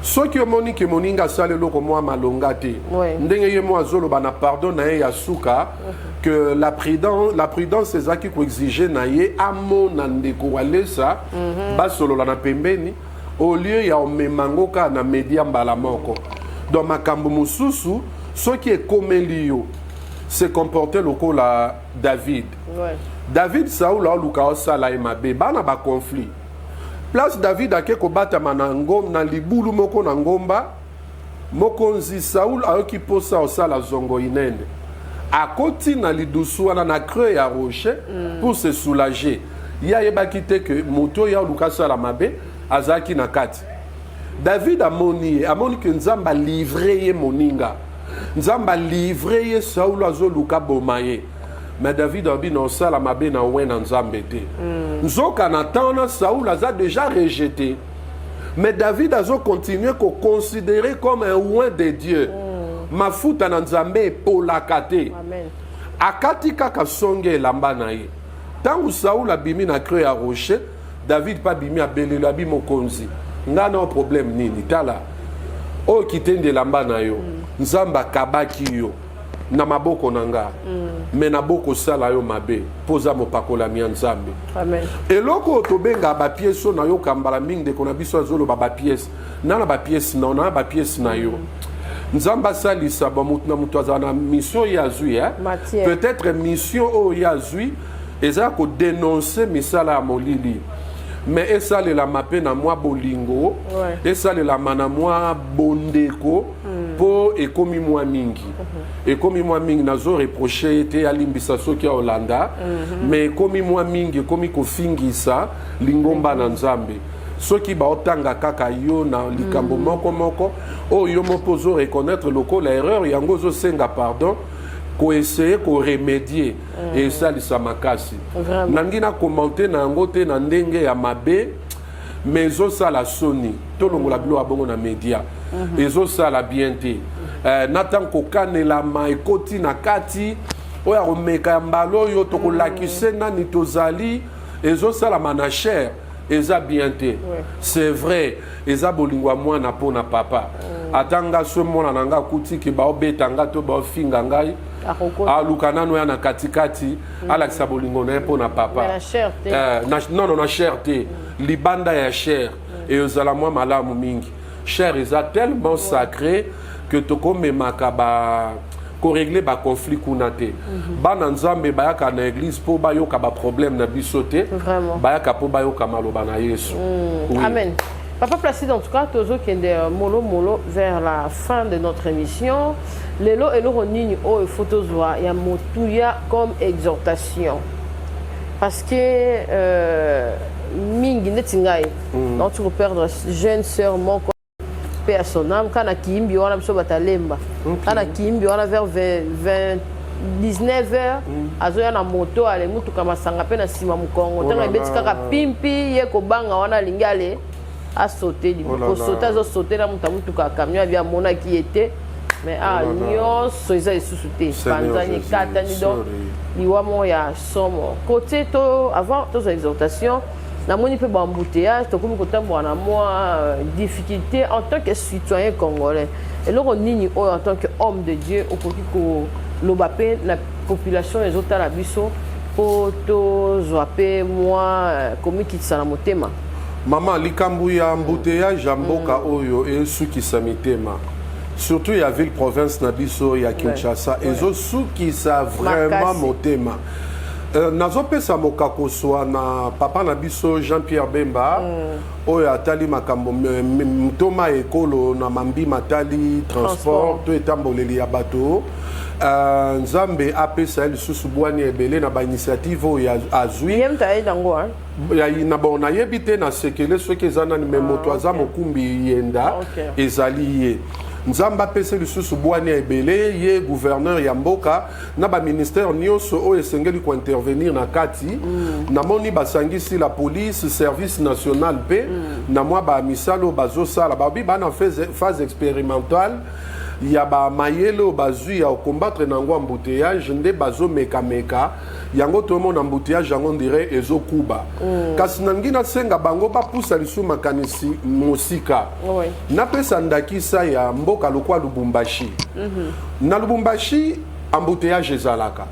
soki omoni ke moninga sale loko mwa malonga te ndenge ye mwa zolo na pardon na ya suka que la prudence ezaki ko exiger na ye amona ndeko walesa basolo na pembeni au lieu ya omemangoka na media mbala moko donc makambo mususu soki ekomeli yo se comporter lokola David David Saoul a luka osala mabe bana ba conflit place David ake ko batama na ngom na libulu moko na ngomba mokonzi Saoul ayoki posa osala zongo inene akoti na lidusu wana na creux ya rocher pour se soulager ya yebaki te que moto ya luka sala mabe azaki na kati David amoni que nzamba livré ye moninga nzamba livré ye Saoul azoluka bomaye mais David a dit non ça la mabe na wena nzambe te nzoka na tana Saoul a déjà rejeté mais David a continué ko considérer comme un oint de Dieu mafuta na nzambe polakate amen akati kaka songe lamba na ye tangu Saoul abimi na creux ya rocher David pas bimi abelelo abi mokonzi ngana o problème nini tala o kitende lamba na yo nzamba kabaki yo na maboko nanga me na boko sala yo mabe poza mopakola mi nzambe amen eloko tobenga ba pièce na yo kambala mingi de kona biso azolo ba pièce na ba pièce na ba pièce na yo nzamba salisa ba mutu na mutu azana mission ya zui peut-être mission o ya zui eza ko dénoncer misala ya molili mais esale la mape na mwa bolingo esale la mana mwa bondeko po ekomi mwa mingi ekomi mwa mingi nazo reprocher te alimbisa soki ya Holanda mais ekomi mwa mingi ekomi kofingisa lingomba na nzambe soki baotanga kaka yo na likambo moko o yo mopozo reconnaître lokola erreur yango zo senga pardon ko essayer ko remédier et ça lisa makasi nangi na commenter na yango te na ndenge ya mabe mais zo sala soni to longola bilo abongo na media ezo sala bien te natan ko kanela maikoti na kati oya romeka mbalo yo to ko lakise nani tozali ezo sala manacher eza bien te c'est vrai eza bolingwa mwana pona papa atanga so mona nanga kuti ki ba obetanga to ba finga ngai aluka nano ya na katikati alakisa bolingo na po na papa non na cherté libanda ya cher et ozala moi malamu mingi cher eza tellement sacré que tokomemaka ba ko régler ba conflit kuna te bana nzambe bayaka na église po bayoka ba problème na biso te bayaka po bayoka maloba na Yesu. Amen. Papa Placide, en tout cas, tozo kende molo vers la fin de notre émission. Lelo et l'oronini o photozoa ya motuya comme exhortation. Parce que mingi netingai, donc tu peux perdre jeune sœur mon paix à son âme quand a kimbi on a besoin batalemba. Quand a kimbi on a vers 19h azoya na moto ale mutu kama sanga pe na sima mukongo. Tanga betika ka pimpi ye ko banga wana lingale. A sauté du coup, sauter, a sauté là, mutu ka camion bien mona qui était, mais ah nyos, ça est sous-sauté. Panzani katani donc, liwa moya somo. Côté to avant tos exhortation, na moni pe bambouteillage, to comme côté moi difficulté en tant que citoyen congolais. Et là on nini en tant qu'homme de Dieu au côté ko lobapé la population les autres la biso pour to zoapé moi comme qui ça na motema. Maman, likambu ya embouteillage ya mboka oyo et suki samitema. Surtout ya ville province na biso ya Kinshasa ezo suki sa vraiment motema. Nazo pesa mokako soa na papa na biso Jean-Pierre Bemba oyo atali makambo mtoma ekolo na mambi matali transport to etamboleli ya bato. Nzambe apesa lisusu bwani ebele na ba initiative oyo azwi. Yemta dango ya na bona yebite na sekele soki ezana ni memoto aza mokumbi yenda ezali ye. Nzamba pese lisusu bwani ebele ye gouverneur ya mboka na ba ministère nyonso oyo esengeli ko intervenir na kati na moni basangisi la police service national pe na mwa ba misalo bazosala babi bana phase expérimentale ya ba mayelo bazui ya combattre nango embouteillage nde bazo meka yango to mon embouteillage yango dirait ezokuba kasi nangina senga bango ba poussa lisu makanisi musika na pesa ndakisa ya mboka lokwa Lubumbashi na Lubumbashi embouteillage ezalaka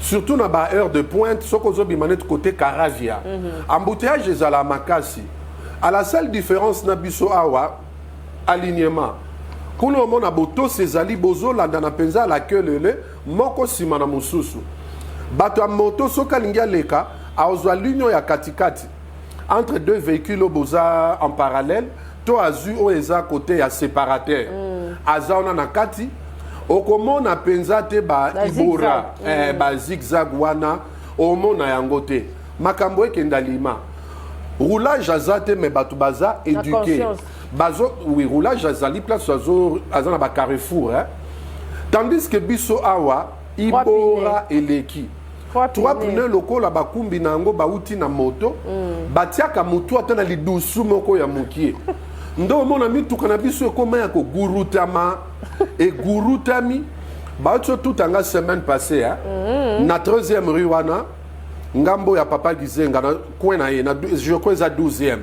surtout na ba heure de pointe soko zo bimanet côté Caravia embouteillage ezala makasi à la seule différence na biso awa alignement kuno mona boto sezali bozo landa na penza la kelele moko sima na mususu bato ya moto soka lingia leka aozwa l'union ya katikati entre deux véhicules boza en parallèle to azu o eza côté ya séparateur azaona na kati okomona penza te ba ibora ba zigzag wana omona yango te makambo ekenda lima roulage azate me bato baza éduqué bazo oui roulage azali place azana ba carrefour tandis que biso awa ibora eleki trois pneus locaux la bakumbi nango bauti na moto batiaka mutu atana lidusu moko ya mukie ndo mona mituka na biso ekoma ya ko gurutama et gurutami bautso tout anga semaine passée na 3e rue wana ngambo ya papa Gizenga na kwena ye na je crois à 12e.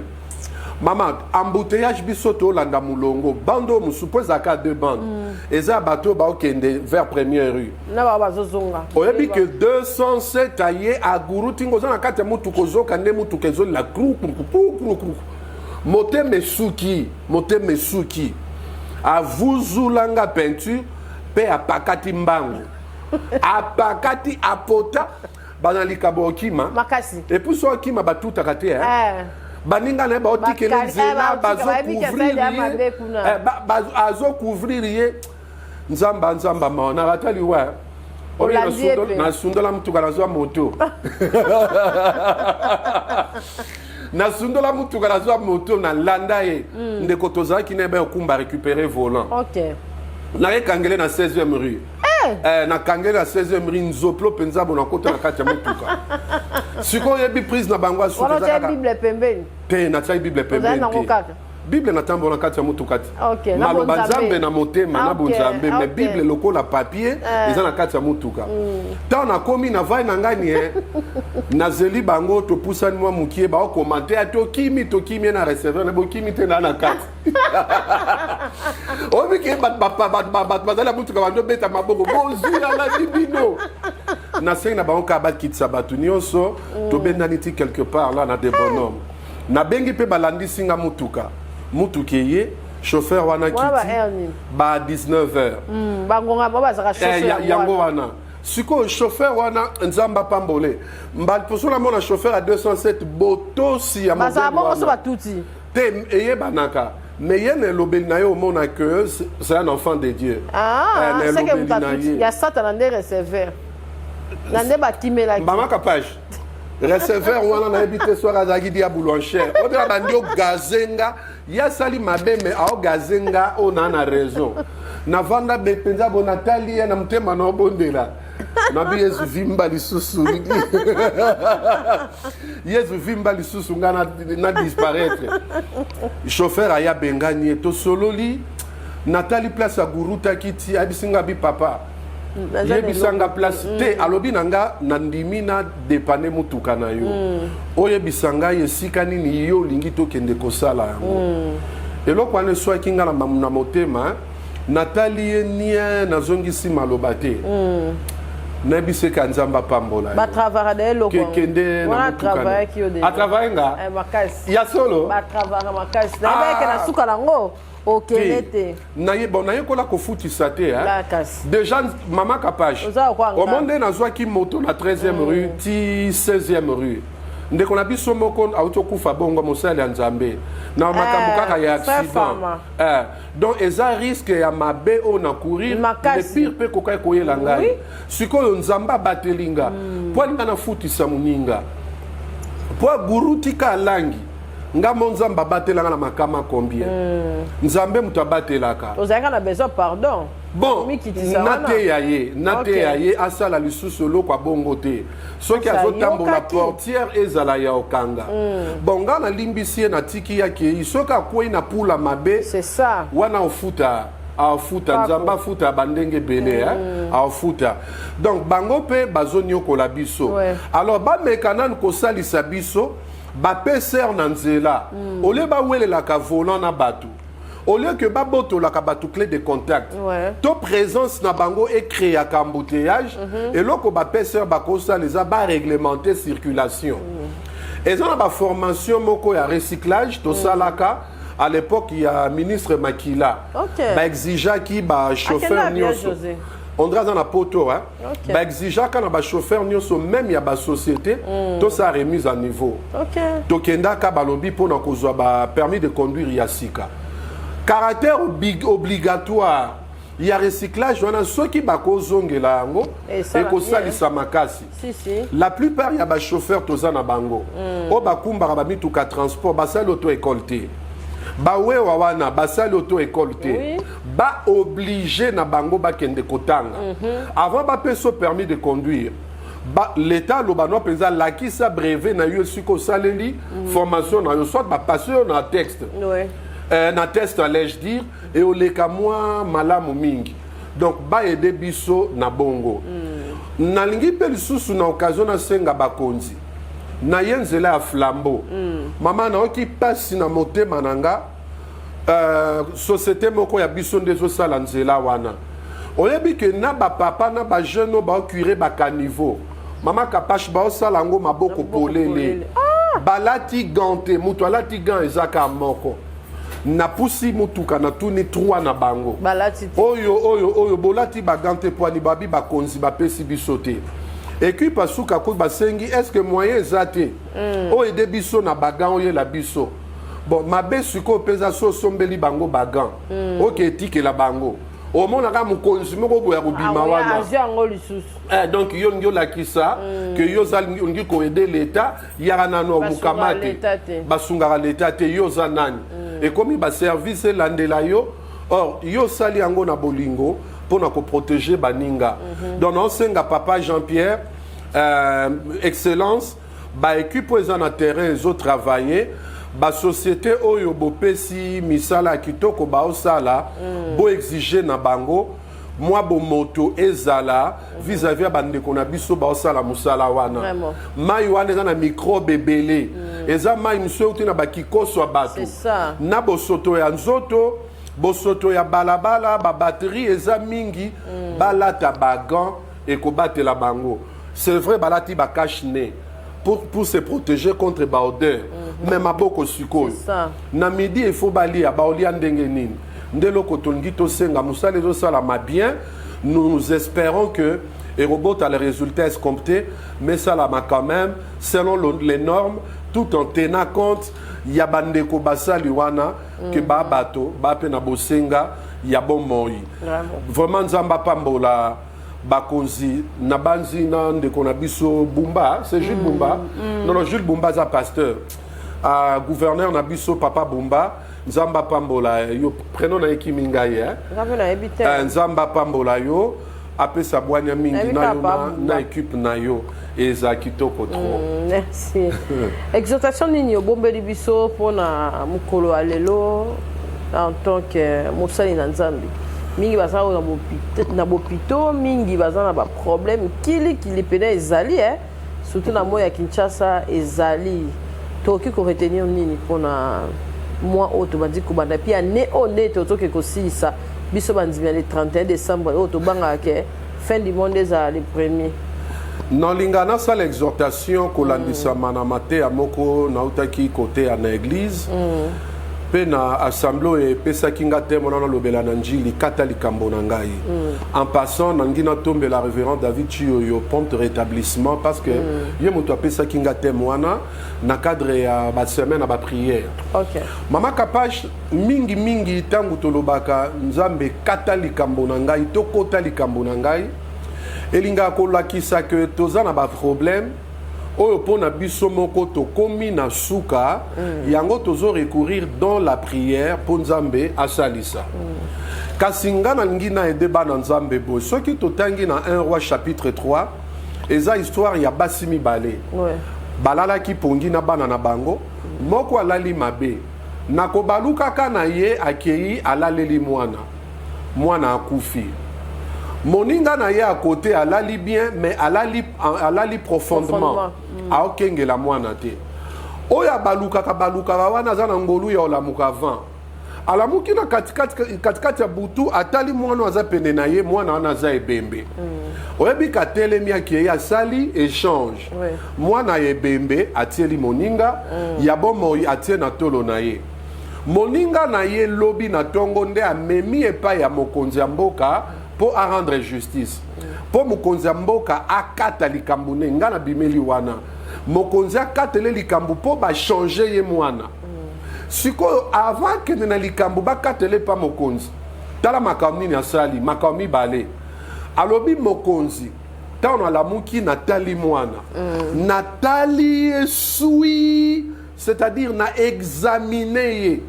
Maman, embouteillage bisoto landa mulongo bando musupoza ka deux bandes eza bateau ba okende vers première rue na ba bazozonga oyebi que 207 taillé à guruti ngoza na kati mutu kozoka nde mutu kezo la cru mote mesuki avuzulanga peinture pe apakati mbangu apakati apota bana likabo okima makasi et puis so okima batuta kate baninga na ba otikele nzela bazo couvrir ye nzamba maona batali wa na sundola mutuka na zwa moto na sundola mutuka na zwa moto na landa ye ndeko tozaki na ba okumba récupérer volant na ekangele na 16e rue na kangele na 16e rue nzoplo penza bona kota na kati ya mutuka siko yebi prise na bangwa suka za bible pembeni te na tsai bible pembeni Bible natambola kati ya mutuka ti. Okay, maloba nzambe na motema na bonzambe mais okay. Bible lokola papier eza na kati ya mutuka. Tant na komi na vai na ngani na zeli bango to pusani mwa mukie ba commenter to kimi na receveur na bo kimi te na kati. Obi ke bat bazala mutuka banjo beta maboko bozira la dibino. Na senga ba onka bat kitsa batu nyonso to bendani ti quelque part là na des bonhommes. Na bengi pe balandi singa mutuka. Mutukeye chauffeur wana kiti ba 19h. Bangonga baba zaka chauffeur. Yango wana. Siko chauffeur wana nzamba pambole. Mbal posona mona chauffeur à 207 botosi ya modèle. Baza bongo so batuti. Te eye banaka. Mais yene lobel na yo mona que c'est un enfant de Dieu. Ah, c'est que mutatuti. Ya satan ande receveur. Nande bakimela. Mama kapage. Receveur wana na ebite soir azaki dia boulanger. O de bandio gazenga ya sali mabe mais ao gazenga ona na raison. Na vanda bepenza bonatali na mtema na bondela. Na bi Yesu vimba lisusu. Yesu vimba lisusu ngana na disparaître. Chauffeur aya bengani to sololi Nathalie place à Guruta kiti abisinga bi papa. Yebisanga place te alobi nanga nandimi na dépane mutuka na yo. Oyebisanga yesika nini yo lingi to kende kosala yango. Eloko ane so kinga na motema Nathalie nia nazongisi malobate. Nebiseka nzamba pambola. Ba travailler de loko. Kende na travailler ki ode. A travailler nga. Makasi. Ya solo. Ba travailler makasi. Na ba ke na suka lango. Okelete. Naye bon naye kola ko futisa te hein. Déjà maman capage. Au monde na zwa ki moto na 13e rue ti 16e rue. Ndeko na biso moko auto kufa bongo mosali nzambe. Na makambo kaka ya accident. Donc eza risque ya mabe o na courir le pire pe kokai koyela ngai. Sikoyo nzamba batelinga. Po na futisa muninga. Po gurutika langi. Nga monzamba batelanga na makama combien nzambe mutu abatelaka ozalaka na besoin pardon bon nate yaye asala lisusu loko bongo te soki azotambola portière ezala ya okanga bon nga na limbisi na tiki yake soki akwei na pula mabe c'est ça wana ofuta afuta nzamba futa bandenge belé afuta donc bango pe bazoni okola biso alors ba mekanan ko salisa biso ba peser na nzela ole ba welela ka volant na batu ole que ba boto la ka batu clé de contact to présence na bango et créer ka embouteillage et loko ba peser ba ko ça les a ba réglementer circulation et ça ba formation moko ya recyclage to salaka à l'époque il y a ministre Makila ba exigea qui ba chauffeur nyoso on dirait dans la poto hein ba exigea quand ba chauffeur nyoso même ya ba société to sa remise à niveau to kenda ka balobi pona kozwa ba permis de conduire ya sika caractère obligatoire il y a recyclage wana soki ba kozongela yango et ko salisa makasi la plupart ya ba chauffeur toza na bango o ba kumba ba mituka transport ba sala auto école te ba wewa wana basali auto école te ba obligé na bango ba kende kotanga avant ba peso permis de conduire ba l'état lo banwa penza lakisa brevet na yo siko saleli formation na yo soit ba passer na texte na test allais-je dire et au leka moi malamu mingi donc ba aider biso na bongo na lingi pe lisusu na occasion na senga bakonzi na yenzela ya flambeau mama na oki pasi na motema nanga société moko ya biso ndezo sala nzela wana oyebi ke na ba papa na ba jeune ba curé ba caniveau mama kapache ba osala ngo maboko polele balati gante mutu alati gant ezaka moko na pusi mutuka na tuni 3 na bango balati oyo bolati ba gante poani babi ba konzi ba pesi bisote équipe asuka ko basengi est-ce que moyen zate o ede biso na bagan oye la biso bon mabe suko pesa so sombeli bango bagan OK etike la bango o mona ka mukonzi moko boya kubima wana donc yo ngyo la kisa que yo zal ngi ko aider l'état yara no mukamate basunga l'état te yo zanani et comme ba service landela yo or yo sali yango na bolingo pona ko protéger baninga donc on senga papa Jean-Pierre excellence ba équipe aux en terrain ils ont travaillé ba société oyo bopesi misala kitoko ba osala bo exiger na bango moi bo moto ezala vis-à-vis bande kona biso ba osala musala wana mai wana eza na microbe belé eza mai monsieur uti na bakikoso bato na bo soto ya nzoto bo soto ya balabala ba batterie eza mingi balata bagan et kobatela la bango c'est vrai balati ba cache-nez pour se protéger contre ba odeur mais maboko sikoyo na midi il faut balia ba olia ndenge nini ndelo kotongi to senga musala zo sala ma bien nous espérons que et robot a les résultats escomptés mais ça là quand même selon les normes tout en tenant compte ya bandeko basali wana que ba bato ba pe na bosenga ya bon moi vraiment nzamba pambola bakonzi na banzi na ndeko na biso Bumba c'est Jules Bumba non Jules Bumba za pasteur gouverneur na biso papa Bumba nzamba pambola yo prénom na ekiminga ye nzamba pambola yo apesa bwanya mingi na yo na équipe na yo eza kitoko trop merci exhortation nini obombeli biso pona mukolo alelo en tant que mosali na nzambe mingi baza na bopito mingi baza na ba problème kili pena ezali surtout na moya Kinshasa ezali toki ko retenir nini pona moi auto bandi ko banda pia ne honnête to ke ko sisa biso bandimia le 31 décembre auto banga ke fin du monde eza le premier non lingana ça l'exhortation kolandisa mana mate amoko na utaki côté à l'église pe na assemblée pesa kinga te mona lobela na njili kata likambo na ngai en passant na ngina tombe la révérend David Chioyo prompt rétablissement parce que ye moto pesa kinga te mona na cadre ya ba semaine ba prière OK mama kapage mingi tangu tolobaka nzambe kata likambo na ngai to kota likambo na ngai elinga ko lakisa que toza na ba problème oyo pona biso moko to komi na suka yango tozo recourir dans la prière pour nzambe asalisa kasi nga na lingi na ede bana nzambe bo soki totangi na 1 roi chapitre 3 eza histoire ya basi mibale balalaki pongi na bana na bango moko alali mabe na kobalukaka na ye akei alaleli mwana akufi moninga na ye à côté alali bien mais alali profondément aokengela mwana te oya baluka wana za na ngolu ya olamuka vent alamuki na katikati ya butu atali mwana aza pene na ye mwana wana aza ebembe oyebi katelemi aki ya sali échange mwana ebembe atieli moninga ya bomoi atie na tolo na ye moninga na ye lobi na tongo nde amemi epai ya mokonzi ya mboka pour rendre justice pour mokonzi ya mboka akata likambo ne nga na bimeli wana mokonzi akatele likambo po ba changer ye mwana siko avant que na likambo bakatele pa mokonzi tala makambo nini asali makambo mibale alobi mokonzi tano alamuki natali mwana natali esui c'est-à-dire na examiner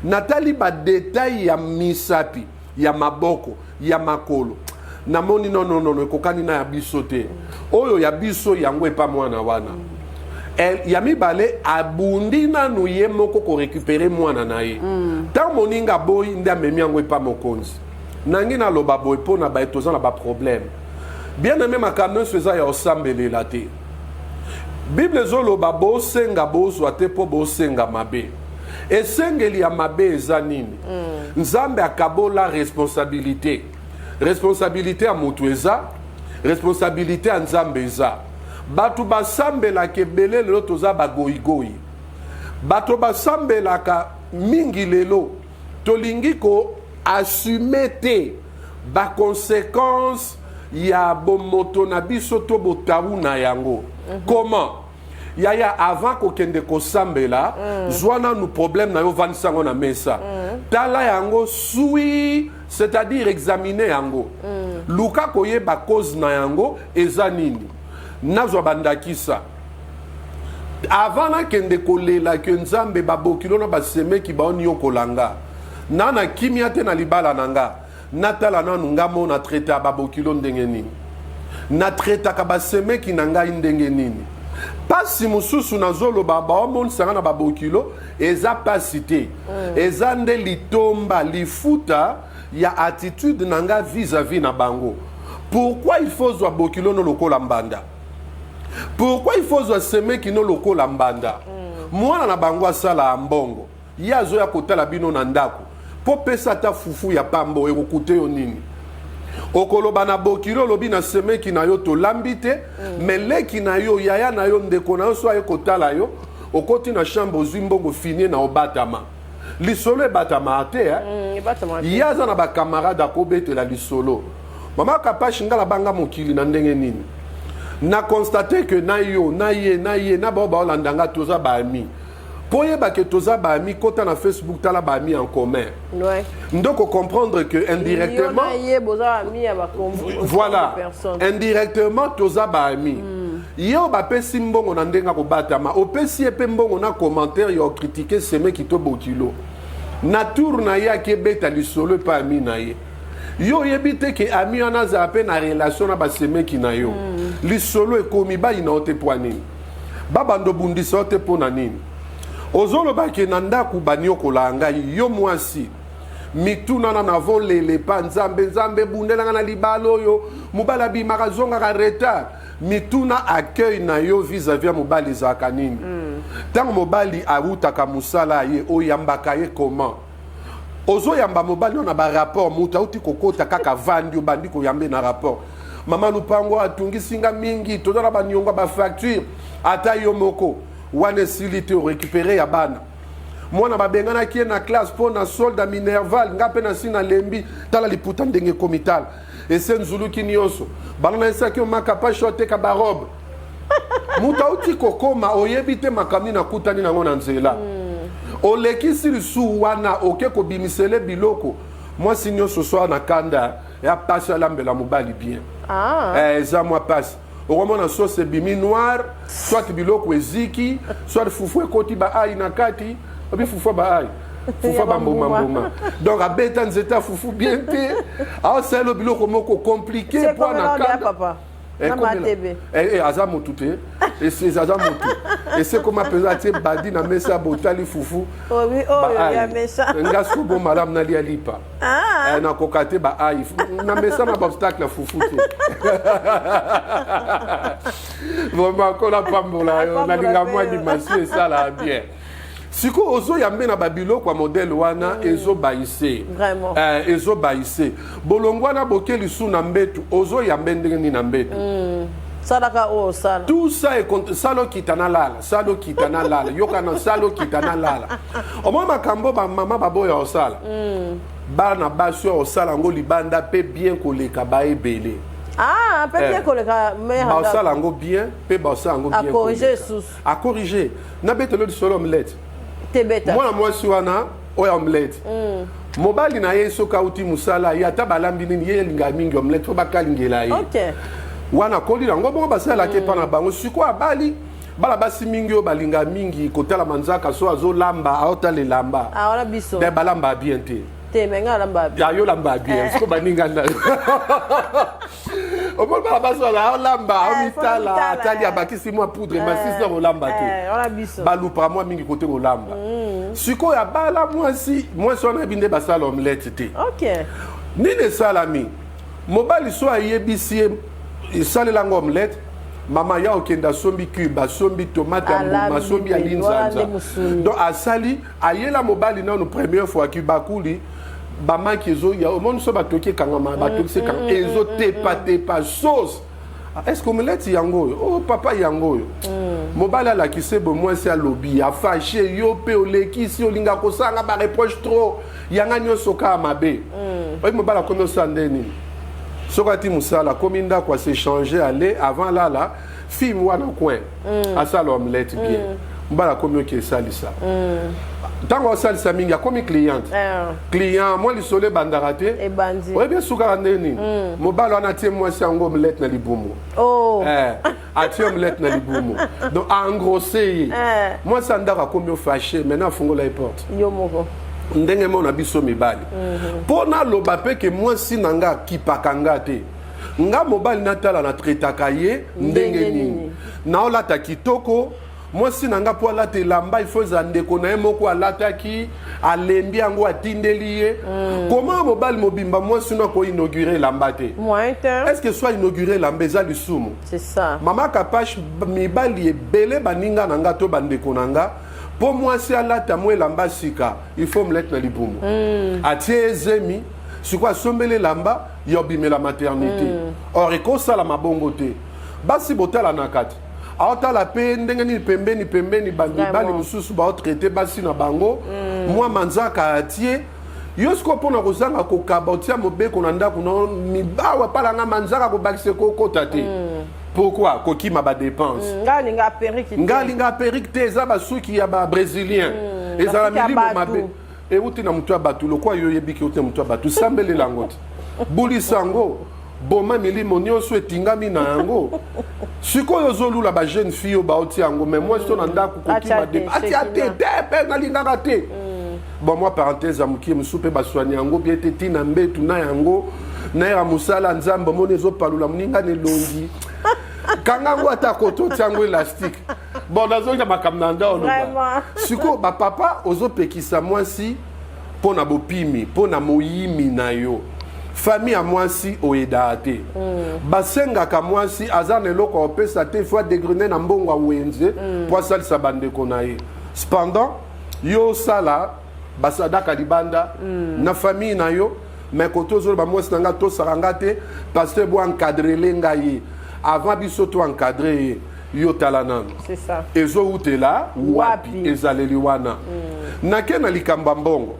natali ba détail ya misapi ya maboko ya makolo namoni non ekokani na ya biso te oyo ya biso yango epa mwana wana ya mibale abundi nanu ye moko ko récupérer mwana na ye tant moninga boyi nda memi yango epa mokonzi nangi na loba boy po na ba etoza na ba problème bien aimé makamno seza ya osambelela te Bible zoloba bo senga bo zwate po bo senga mabe esengeli ya mabe eza nini nzambe akabola responsabilité à mutu eza responsabilité à nzambe eza batu basambela kebele lelo toza bagoyigoyi bato basambelaka mingi lelo tolingi ko assumer te ba conséquence ya bomoto na biso to botawu na yango comment yaya avant kokende kosambela zwana nu problème na yo vansango na mesa tala yango sui c'est-à-dire examiner yango luka koyeba cause na yango eza nini nazwa bandakisa avant na kende kolela ke nzambe babokilo na basemeki baoni yo kolanga nana kimia te na libala nanga natala nanu ngamo na traita babokilo ndenge nini na traita ka basemeki na ngai ndenge nini pasi mosusu nazoloba baomonisanga na babokilo eza pasi te eza nde litomba lifuta ya attitude nanga vis-à-vis na bango. Pourquoi il faut zwa bokilo no lokola mbanda? Pourquoi il faut zwa semeki no lokola mbanda? Mwana na bango asala mbongo ya zo ya kotala bino na ndako po pesa ta fufu ya pambo ekokute yo nini? Okoloba na bokilo lobi na semeki na yo to lambite meleki na yo yaya na yo ndeko na yo so aye kotala yo okoti na chambre zimbongo fini na obatama lisolo ebatama ate yaza na bakamarade akobetela lisolo. Mama Kapashi ngala banga mokili na ndenge nini na constate que na yo na ye na bao baolandanga toza baami po yeba ke toza baami kota na Facebook tala baami en commun. Donc comprendre que indirectement voilà indirectement toza baami yo bapesi mbongo na ndenga kobatama opesi epe mbongo na commentaire yo critiquer seme ki to bokilo na tour na ya ke beta lisolo pa ami na ye yo yebite ke ami wana za pe na relation na baseme ki na yo lisolo ekomi ba ina ote poanini baba ndo bundisa ote pona nini ozolo ba ke na ndaku banyo kolanga yo mwasi mituna na navo lele pa nzambe bundela na libalo yo mubala bi makazonga ka retard mituna accueil na yo vis-à-vis mobali za kanini tango mobali awutaka musala ye oyambaka ye comment ozo yamba mobali na ba rapport muta uti kokota kaka vandi obandi ko yambe na rapport mama lupango atungi singa mingi tozala ba nyonga ba facture ata yo moko wane silite o récupérer ya bana mwana babengana kie na classe po na solda minerval ngape na sina lembi tala liputa ndenge komital ese nzulu kinyoso balana esa ki Mama Kapashi oteka ba robe muta uti kokoma oyebite makamni na kutani na ngona nzela olekisi lisu wana oke ko bimisele biloko moi sinyo ce soir na kanda ya passe lambela mobali bien eza moi passe okomona sauce bimi noir soit biloko eziki soit fufu ekoti ba ai na kati obi fufu ba ai fufu ba mboma donc abeta nzeta fufu bien te a selo biloko moko compliqué pour na kanda azamu tout et c'est azamu tout et c'est comme appeler badi na mesa botali fufu oui ya mesa ngasko bon madame na lipa na kokate ba ai na mesa ma obstacle fufu te vraiment ko la pambola na linga moi dimanche ça là bien siko ozo yambe na babilo kwa modèle wana ezo baïse vraiment ezo baïse bolongwana bokeli su na mbetu ozo yambe ndenge ni na mbetu salaka o sala tout ça est contre salo kitana lala yoka na salo kitana lala o mama kambo ba mama baboya o sala bana basio o sala ngo libanda pe bien koleka ba ebele peut bien koleka mais ba sala ngo bien pe ba sala ngo bien à corriger sous à corriger na betelo du solo omelette tebeta moi si wana oya omelette mobali na yeso kauti musala ya tabalambi nini ye linga mingi omelette fo bakalingela ye OK wana kolila ngo bongo basala ke pana bango siko abali bala basi mingi o balinga mingi kotala manzaka so azo lamba aota le lamba wana biso de balamba bien te menga lamba ya yo lamba bien siko baninga na o mo bala baso la lamba o mitala atali abakisi moi poudre masisi o lamba te wana biso balu para moi mingi kote o lamba siko ya bala moi so na binde basala omelette te OK nini salami mobali so ayebisi isalela ngo omelette mama ya okenda sombi cuba sombi tomate mbuma sombi alinzanza donc asali ayela mobali na no première fois cuba kuli bama kizo ya o monde so batoki kangama batoki kang ezo tepa sauce est-ce que omelette yango oh papa yango mobali la kisebo moi c'est alobi a fâché yo pe oleki si olinga kosanga ba reproche trop yanga nyoso ka mabe oyi mobali kono sandeni sokati musala kominda kwa s'échanger aller avant là film wana coin à ça l'omelette bien mbala komyo ke salisa tango salisa mingi akomi client moi li sole bandarate e bandi oye bien suka ndeni mobala wana tie moi si ngo omelette na libumu atie omelette na libumu donc engrosser moi ça ndaka komyo fâché maintenant fungola les portes yo moko ndenge mona biso mibali pona loba pe ke moi sinanga kipakanga te nga mobali natala na traitaka ye ndenge nini naolata kitoko mwasi na nga po alata elamba ifoza ndeko na ye moko alataki alembi yango atindeli ye comment mobali mobimba mwasi na ko inaugurer elamba te est-ce que soit inaugurer elamba eza lisumu c'est ça mama kapache mibali ebele baninga na nga to bandeko na nga po mwasi alata mo elamba sika il faut me lettre na libumu atie ezemi siko asombeli elamba yobimela maternité or ekosala mabongo te basi botala na kati aotala pe ndenge nini pembeni bamibali mosusu baotraite basi na bango mwa manzaka atie yo siko mpona kozanga kokaba otia mobeko na ndako no mibawa palanga manzaka kobakise kokota te pourquoi kokima badepense ngalinga perike te eza basuki ya babrésilien ezala milimo mabe euti na motu ya bato lokwa yo oyebiki euti na motu ya bato sambelela yango te bulisa yango boma milimo nyonso etingami na yango sikoyo ozolula bajeune fille oyo baoti yango mais moi so na ndako kokima atia te mpe nalingaka te bon moi parenthèse ya mokie mosusu mpe baswani yango bie te ntina mbetu na yango nayera mosala nzambe omoni ezopalula moninga na elongi kanga yango ata koto otia yango élastique bon nazoya makambo na nda oloba sikoyo bapapa ozopekisa mwasi mpo na bopimi mpo na moyimi na yo famille ya mwasi oyeda te basengaka mwasi aza na eloko opesa te fois degrene na mbongo awenze po asalisa bandeko na ye cependant yo osala basadaka libanda na famille na yo mais kote ozoloba mwasi na nga tosaka nga te paster bo encadrele ngai ye avant biso to encadre ye yo tala nano ezowutela wapi ezaleli wana nake na likambo mbongo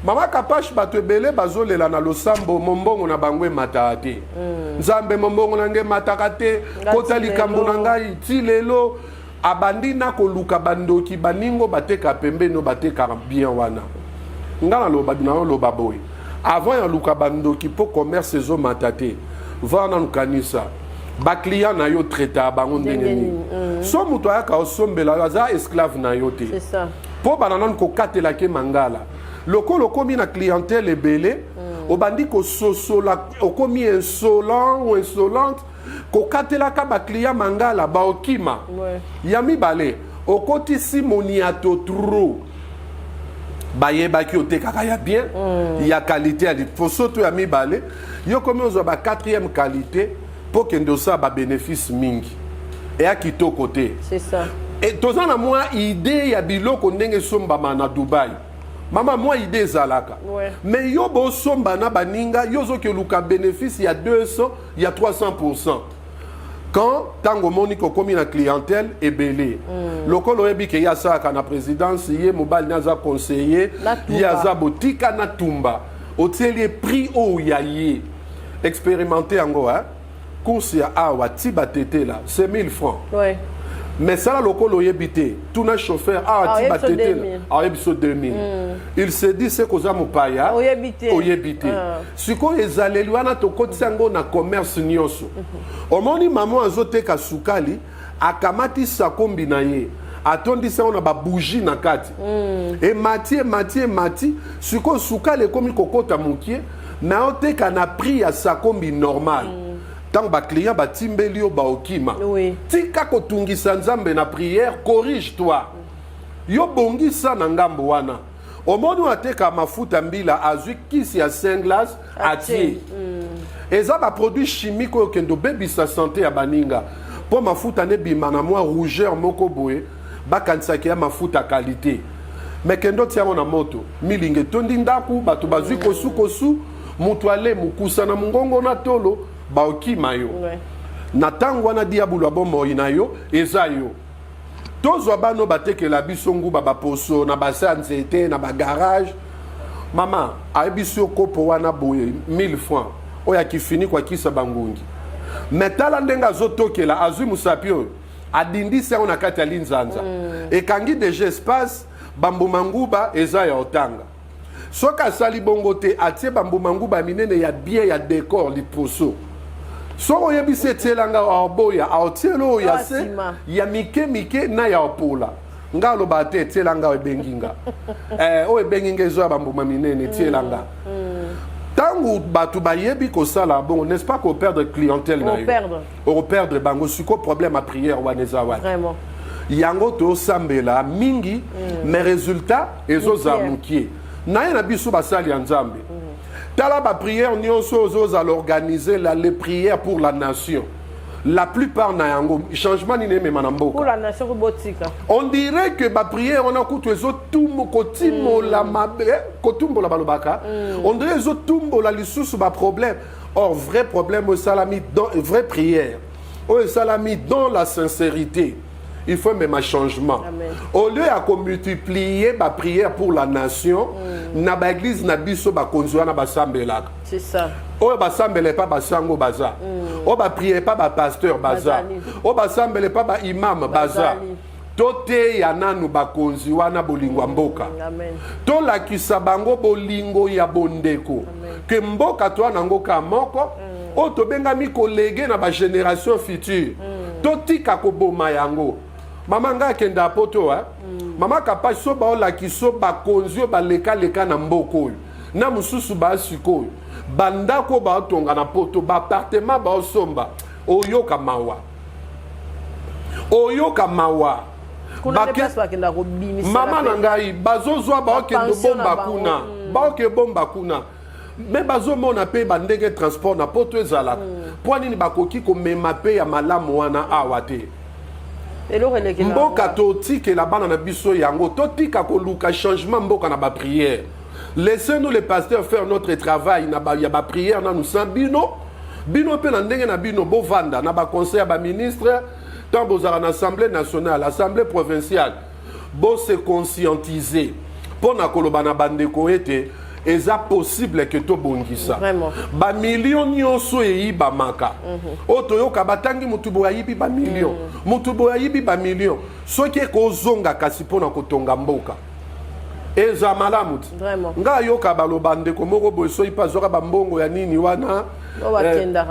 mama kapache bato ebele bazolela na losambo mombongo na bango emataka te nzambe mombongo na nge emataka te kota likambo na ngai ti lelo abandi na koluka bandoki baningo bateka pembeni no batekaka bien wana nga naloba boye avant ya luka bandoki mpo commerce ezomata te vana nukanisa baclient na yo traita bango ndenge nini so moto ayaka osombela yo aza esclave na yo te mpo bananani kokatelaki mangala lokolo okomi na clientèle ebele obandi kososola okomi insolent ou insolente kokatelaka baclient mangala baokima ya mibale okotisi moniato tro bayebaki otekaka ya bien ya qualité ya liposo to ya mibale yo komi ozwa ba 4e qualité mpo kende osala babénéfice mingi eya kitoko te toza na mwa idée ya biloko ndenge esombama na Dubai mama mwa idée ezalaka mais yo bosomba na baninga yo ozoki oluka bénéfice ya 200 ya 300%. Quand tango moni kokomi na clientèle ebele lokolo oyebi ke ye asalaka na présidence ye mobali naza conseiller ye aza botika na tumba otieli prix oyo ya ye expérimenté yango course ya awa ti batete la c'est 1000 francs mais ça lokolo oyebi te tuna chauffeur awa ti batete la ayebi so 2000 il se dit c'est koza mopaya oyebi te sikoyo ezaleli wana tokotisa yango na commerce nyonso omoni mama azoteka sukali akamati sakombi na ye atondisa yango na babougie na kati emati sikoyo sukali ekomi kokota mokie na oteka na prix ya sakombi normal tant baclient batimbeli yo baokima tika kotungisa nzambe na prière corrige toi yo bongisa na ngambo wana omoni ateka mafuta mbila azwi kisi ya 5 glace atie eza baproduit chimique oyo kende obebisa santé ya baninga mpo mafuta nebima na mwa rougeur moko boye bakanisaki ya mafuta qualité me kende otia yango na moto milinga etondi ndaku bato bazwi kosu moto ale mokusa na mongongo na tolo baokima yo na ntango wana diabolo abomoi na yo eza yo tozwa bano batekela biso nguba baposo na basa nzete na bagarage mama ayebiso kopo wana boye 1000 francs oyo akifini kwa kisa bangungi metala ndenge azotokela azwi musapi oyo adindisi yango na kati ya linzanza ekangi deja espace bambuma nguba eza ya otanga soki asali bongo te atie bambuma nguba minene ya bien ya décor liposo soko oyebisi etielanga aoboya aotielo oyo ya se ya mike na ya opola nga aloba te etielanga oyo ebenginga oyo ebenginga ezo ya bambuma minene etielanga Tango batu bayebi ko sala bon, n'est-ce pas qu'on perd de clientèle na yo. On perdre bango siko problème à prière waneza wana. Vraiment. Yango to sambela mingi mais résultat ezoza mukie. Na na biso basali ya Nzambe. Tala ba prière nyonso ozoza l'organiser les prières pour la nation. La plupart na yango changement ni ne manamboka. Pour la nation robotique. On dirait que ba prière on a coutu ezo tumo kotimo la mabe kotumbo la balobaka. On dirait ezo tumbo la lisusu ba problème. Or vrai problème au salami dans vraie prière. Au salami dans la sincérité. Il faut même un changement. Amen. Au lieu de multiplier ma prière pour la nation, na ba église na biso ba konzwa na ba sambela. C'est ça. O ba sambele pas ba sango baza. O ba prier pas ba pasteur baza. O ba sambele pas ba imam baza. Tote ya nanu ba konzi wana bolingo mboka. Amen. To la kisabango bolingo ya bondeko. Que mboka to nango ka moko. O to benga mi collègue na ba génération future. Totika ko boma yango. Mama nga kenda poto mama kapa so ba ola kiso ba konzio ba leka na mboko na mususu ba siko banda ko ba tonga na poto ba appartement ba osomba oyoka mawa kuna place ba kenda ko bimisa mama na ngai bazozwa ba okendo bomba kuna ba oke bomba kuna mais bazomona pe bandenge transport na poto ezala po nini bakoki ko mema pe ya malamu wana awate mboka totika la bana na biso yango totika ko luka changement mboka na ba prière. Laissez-nous les pasteurs faire notre travail na ba ya ba prière na nous sambino bino pe na ndenge na bino bovanda na ba conseil ba ministre tant bozara na assemblée nationale, assemblée provinciale bo se conscientiser pour na koloba na bandeko ete eza possible que to bongisa ba million nyonso eyiba maka otoyoka batangi mutubo ayibi ba million mutubo ayibi ba million soki ko zonga kasi pona kotonga mboka eza malamu nga yoka baloba ndeko moko boso ipazoka ba mbongo ya nini wana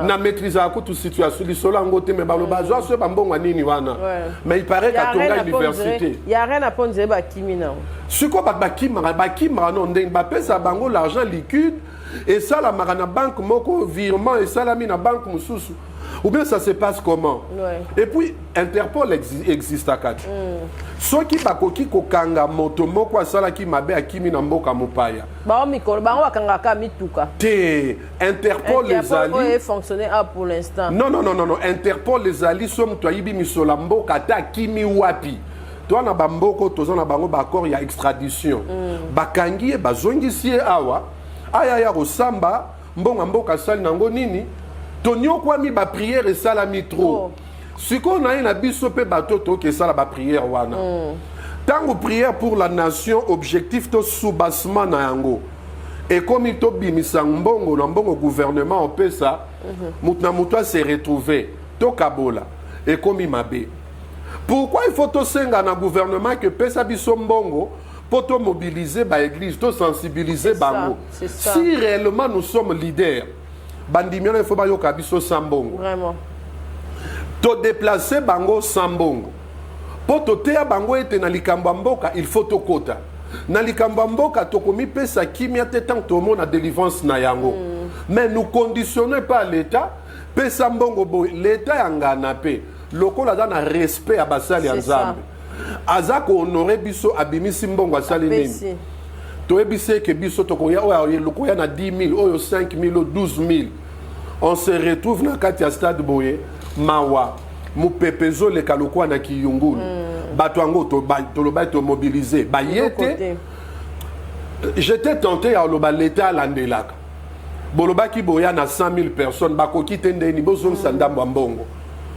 na maîtriser à toute situation lisolo ngote me baloba zo so ba mbongo ya nini wana mais il paraît que tonga université il y a rien à prendre ba kimina siko ba kimara non ndeng ba pesa bango l'argent liquide et ça la marana banque moko virement et ça la mina banque mususu ou bien ça se passe comment et puis Interpol existe à quatre ceux qui bakoki kokanga moto moko asala ki mabe akimi na mboka mopaya ba mikolo ba wakanga ka mituka te Interpol les alliés fonctionner pour l'instant non Interpol les alliés somme to yibi misola mboka ta kimi wapi toi na bamboko toza na bango ba accord ya extradition bakangi bazongisi awa aya ya rosamba mbonga mboka sali nango nini tonyo kwa mi ba prière et salami trop siko na ina biso pe batoto ke sala ba prière wana tango prière pour la nation objectif to soubassement na yango et comme to bimisa mbongo na mbongo gouvernement on peut ça mutna mutwa se retrouver to kabola et comme mabe pourquoi il faut to senga na gouvernement que pesa biso mbongo pour to mobiliser ba église to sensibiliser bango si réellement nous sommes leaders bandimio il faut ba yoka biso sambongo vraiment to déplacer bango sambongo po to teya bango ete na likambo mboka il faut to kota na likambo mboka to komi pesa kimia te tant to mona délivrance na yango mais nous conditionnons pas l'état pesa mbongo bo l'état yangana pe lokola za na respect à basali ya Nzambe azako honorer biso abimisi mbongo asali nini to ebise ke biso to koya oya lokoya na 10 000 oyo 5 000 12 000 on se retrouve na kati ya stade boye mawa mupepezo le kalokwa na kiyungulu bato ango to loba to mobiliser ba yete j'étais tenté à loba l'état landelaka boloba ki boya na 100 000 personnes bakoki tendeni bozon sandambo mbongo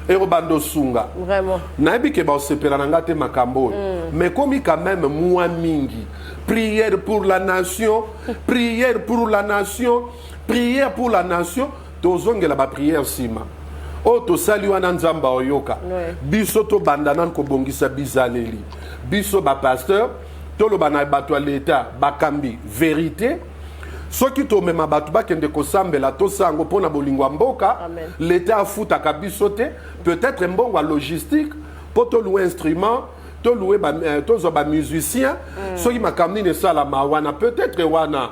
ero bando sunga vraiment nayebi ke ba sepela na ngate makambo mais comme quand même moi mingi prière pour la nation prière pour la nation prière pour la nation tozongela ba prière sima o to sali wana nzamba oyoka biso to bandana ko bongisa bizaleli biso ba pasteur to lo bana bato l'état bakambi vérité soki to mema bato bakende ko sambela to sango pona bolingo mboka l'état futa kabiso te peut-être mbongo logistique pour to louer instrument to louer to zo ba musicien soki makamni ne sala ma wana peut-être wana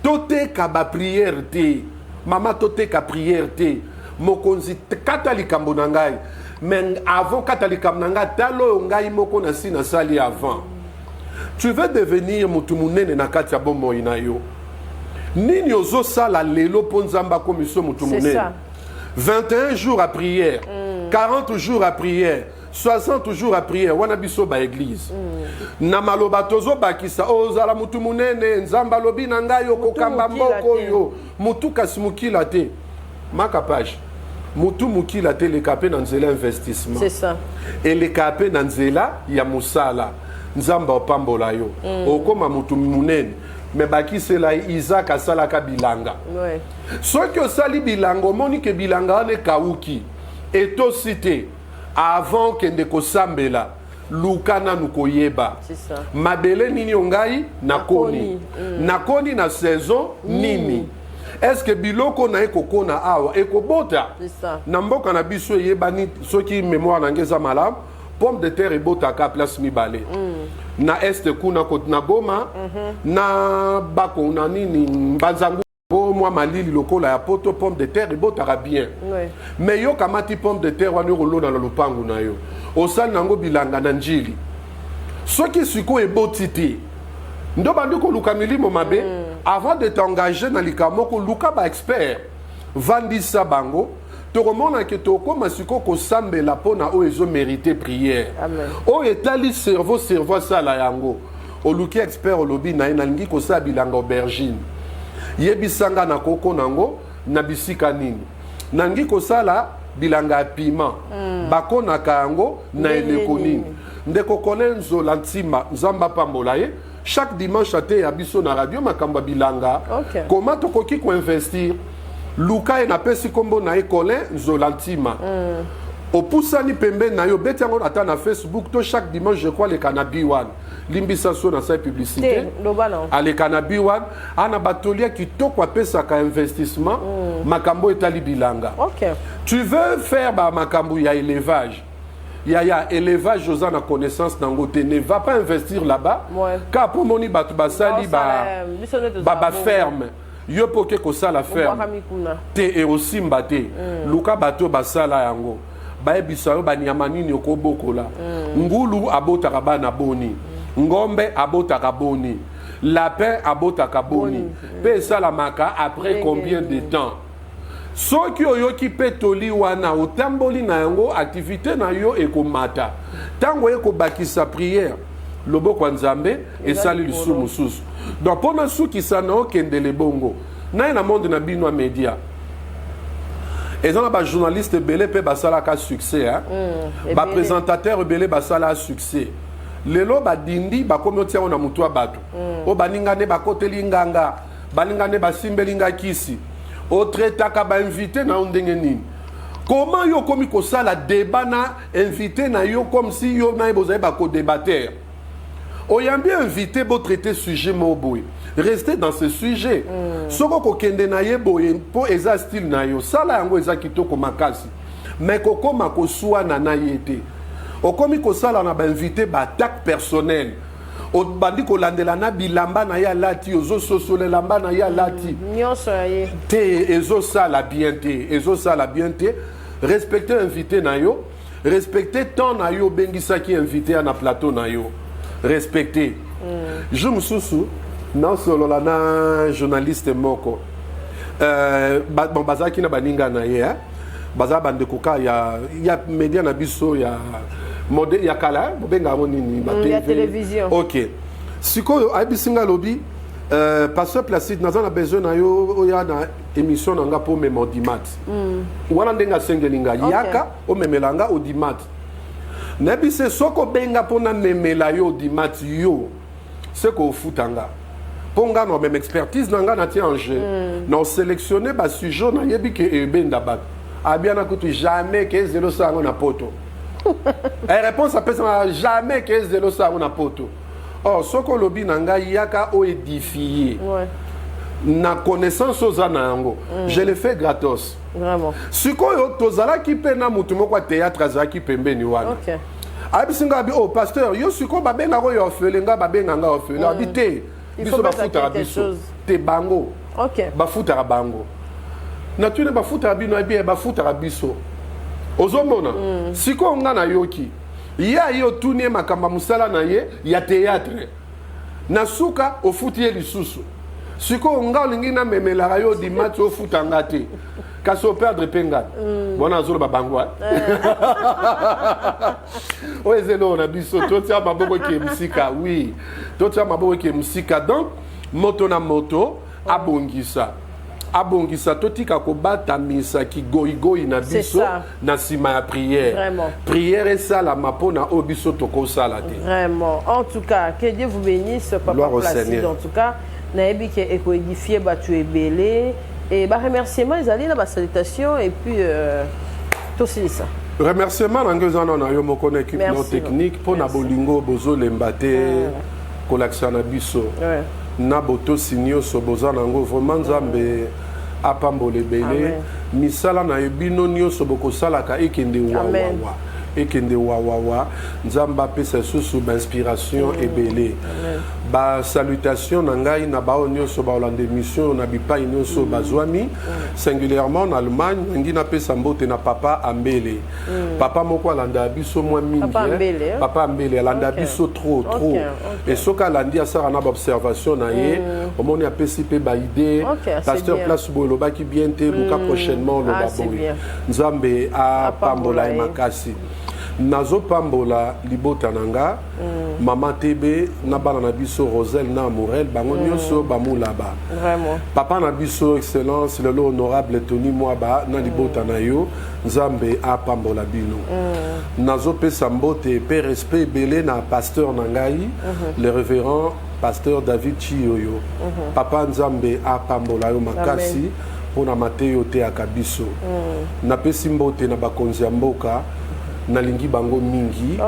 toteka ba prière te mama toteka prière te mokonzi kata likambo na ngai mais avant kata likambo na ngai talo ngai moko na si na sali avant tu veux devenir mutu munene na kati ya bomoi na yo nini ozosala lelo mpo nzambe akomisa mutu munene 21 jours à prière 40 jours à prière 60 jours à prière wana biso ba église na maloba tozo bakisa ozala mutu munene nzamba lobi na ngai okokamba mboko yo mutu kasi mukila te maka page mutu mukila te le kapé na nzela investissement c'est ça et le kapé na nzela ya musala nzamba opambola yo okoma mutu munene me bakisela Isaac asalaka bilanga ouais soki osali bilanga omoni ke bilanga wana ekauki etosite avant kende kosambela luka nanu koyeba mabele nini ongai nakoni nakoni na saison nini est-ce que biloko na ekokona awa ekobota na mboka na biso eyebani soki mémoire na ngeza malamu pomme de terre ebotaka place mibale na este kuna na Goma na bako na nini mbanzangu moi malili lokola ya poto pomme de terre ebotaka bien mais yo kamati pomme de terre wana rolona na lopangu na yo osali nango bilanga na njili soki siko eboti te ndo bandi koluka milimo mabe avant de t'engager na likambo koluka ba expert vandisa bango tokomona ke tokoma siko kosambela mpona oyo ezomérite prière oyo etali cerveau asala yango oluki expert olobi na ye nalingi kosala bilanga aubergine yebisanga na koko nango na bisika nini nalingi kosala bilanga ya piment bakonaka yango na eleko nini ndeko kole nzola ntima nzamba pambola ye chaque dimanche ate ya biso na radio makambo bilanga koma tokoki koinvestir luka enapesi kombo na ye Colin nzola ntima opusani pembe na yo beti yango ata na Facebook to chaque dimanche je crois le cannabis one limbisa so na sa publicité ale cannabis one ana batolia kitoko apesaka investissement makambo etali bilanga tu veux faire ba makambo ya élevage ya élevage oza na connaissance nango te ne va pas investir là-bas car pour moni batu basali ba ferme yo poke kosala ferme te e osimba te luka bato basala yango bayebisa yo banyama nini okobokola ngulu abotaka bana boni ngombe abotaka boni lapin abotaka boni pe esalamaka après combien de temps soki oyoki pe toli wana otamboli na yango activité na yo ekomata ntango ekobakisa prière loboko ya nzambe esali lisusu mosusu donc mpona sukisa na okendele bongo naye na monde na bino ya média eza na bajournaliste ebele mpe basalaka succès baprésentateur ebele basala succès lelo badindi bakomi otiango na mutu ya bato o baningane bakoteli nganga baningane basimbeli nga kisi otretaka bainvité na yo ndenge nini comment yo komi kosala débat na invité na yo comme si yo na ye bozali bakodebatere oyambi invité botraiter sujet mo boye restez dans ce sujet soko kokende na ye boye mpo eza style na yo sala yango eza kitoko makasi mais kokoma koswana na ye te okomi kosala na bainvité baattaque personnelle obandi kolandela na bilamba na ye alati ozososolela mba na ye alati nyonso ya ye te ezosala bien te respecter invité na yo respecter temps na yo obengisaki invité ya na plateau na yo respecter je mosusu nasolola na journaliste moko bon bazalaki na baninga na ye baza bandeko ka ya média na biso ya modèle ya kala bobenga ngo nini ya télévision ok sikoyo abisinga lobi pasteur Placide naza na besoin na yo oya na émission na nga po mema odimat wana ndenga sengelinga yaka o memelanga odimat nebise soko benga pona memela yo odimat yo seko ofutanga ponga no même expertise nanga na ti en jeu na sélectionner ba sujet na yebi ke ebenda bat abiana kutu jamais que zéro sango na poto et réponse à personne jamais que zéro sango na poto oh soko lobi nanga yaka o édifier na connaissance aux anango je le fais gratos vraiment sikoyo tozala ki pe na mutu moko théâtre azaki pembeni wana abisinga bi oh pasteur yo siko babenga ko yo felenga babenga nga ofela abité biso bafutaka biso te bango bafutaka bango na tune bafutaka bino bien bafutaka biso ozomona siko nga na yoki ya yo tune makamba musala na ye ya théâtre na suka ofuti ye lisusu siko nga olingi na memelaka yo dimatch ofuta nga te kasi operdre mpe ngana bona azoloba bango oyo ezelo na biso totia maboko eke mosika oui totia maboko eke mosika donc moto na moto abongisa totika kobatamisa kigoyigoyi na biso na nsima ya prière esalama mpona oyo biso tokosala te vraiment en tout cas que Dieu vous bénisse papa Placide en tout cas nayebi ke ekoédifie bato ebele et remerciement ezali na salutation et puis tout ça remerciement na ngezana na yo moko na équipe non technique mpona bolingo bozolemba te kolakisa na biso na botosi nyonso boza nango vraiment nzambe apambola ebele misala na ye bino nyonso bokosalaka ekende wawawa nzambe apesa lisusu bainspiration ebele basalutation na ngai na bao nyonso baolanda émission na bipai nyonso bazwami singulièrement en Allemagne nangi napesa mbote na papa Ambele papa moko alanda biso mwa mingi papa Ambele alanda biso trop et soki alandi asala na baobservation na ye omoni apesi mpe baide pasteur place boye olobaki bien te luka prochainement oloba boye nzambe apambola ye makasi nazopambola libota nanga mama tebe na bana na biso Roselle na Morel bango nyonso bamulaba papa na biso excellence lelo honorable Tony Mwaba na libota na yo nzambe apambola bino nazopesa mbote pe respect belé na pasteur nangai le révérend pasteur David Chioyo papa nzambe apambola yo makasi pona mateyo te akabiso napesi mbote na bakonzi ya mboka nalingi bango mingi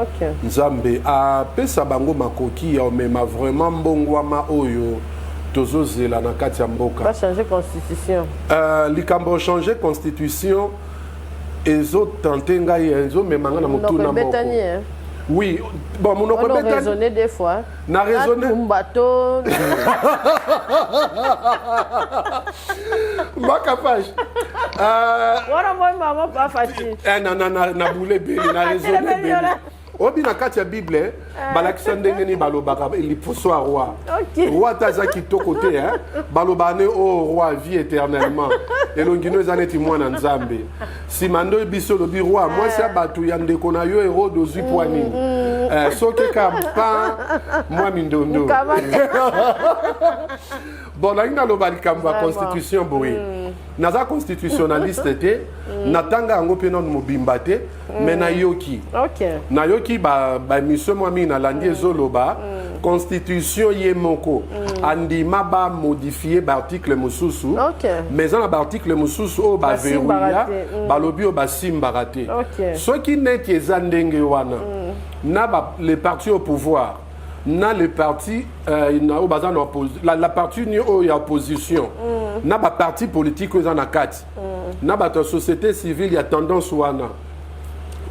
nzambe apesa bango makoki ya omema vraiment mbongwama oyo tozozela na kati ya mboka pas changer constitution likambo changer constitution ezotante ngai ezomemanga na motuna moko oui bon mon on a raisonné des fois na raisonné bateau ma capage voilà moi maman pas facile na boule beli na raisonné beli obi na kati ya bible balakisa ndenge ni balobaka liposo ya roi roi taza kitoko te baloba ne o roi vie éternellement elongino eza neti mwana nzambe nsima nde biso lobi roi mwasi ya bato ya ndeko na yo herode ozwi pwa nini soki kampa mwa mindondo bon nalingi naloba likambo ya constitution boye naza constitutionnaliste te natanga yango mpe nano mobimba te me nayoki bamission mwa mingi nalandi ezoloba constitution ye moko andima bamodifie baarticle mosusu mais eza na baarticle mosusu oyo baverouya balobi oyo basimbaka te soki neti eza ndenge wana na les partis au pouvoir na les partis la partie oyo ya opposition na baparti politique oyo eza na kati na bato ya société civile ya tendance wana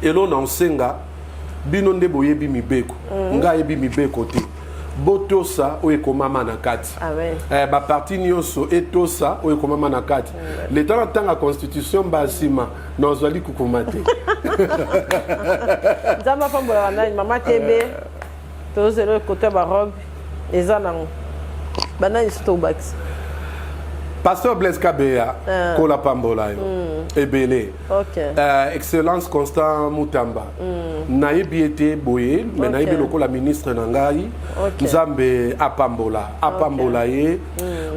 elo na osenga bino nde boyebi mibeko nga yebi mibeko te botosa oyo ekomama na kati baparti nyonso etosa oyo ekomama na kati leta na ntango ya constitution basima na ozwali kukuma te nzambe apambola banani mama tebe tozela kote ya barobe eza nango banani so tobakisa pasteur Blaise Kabeya kola pambola yo ebele excellence Constant Mutamba nayebi ete boye me nayebi lokola ministre na ngai nzambe apambola ye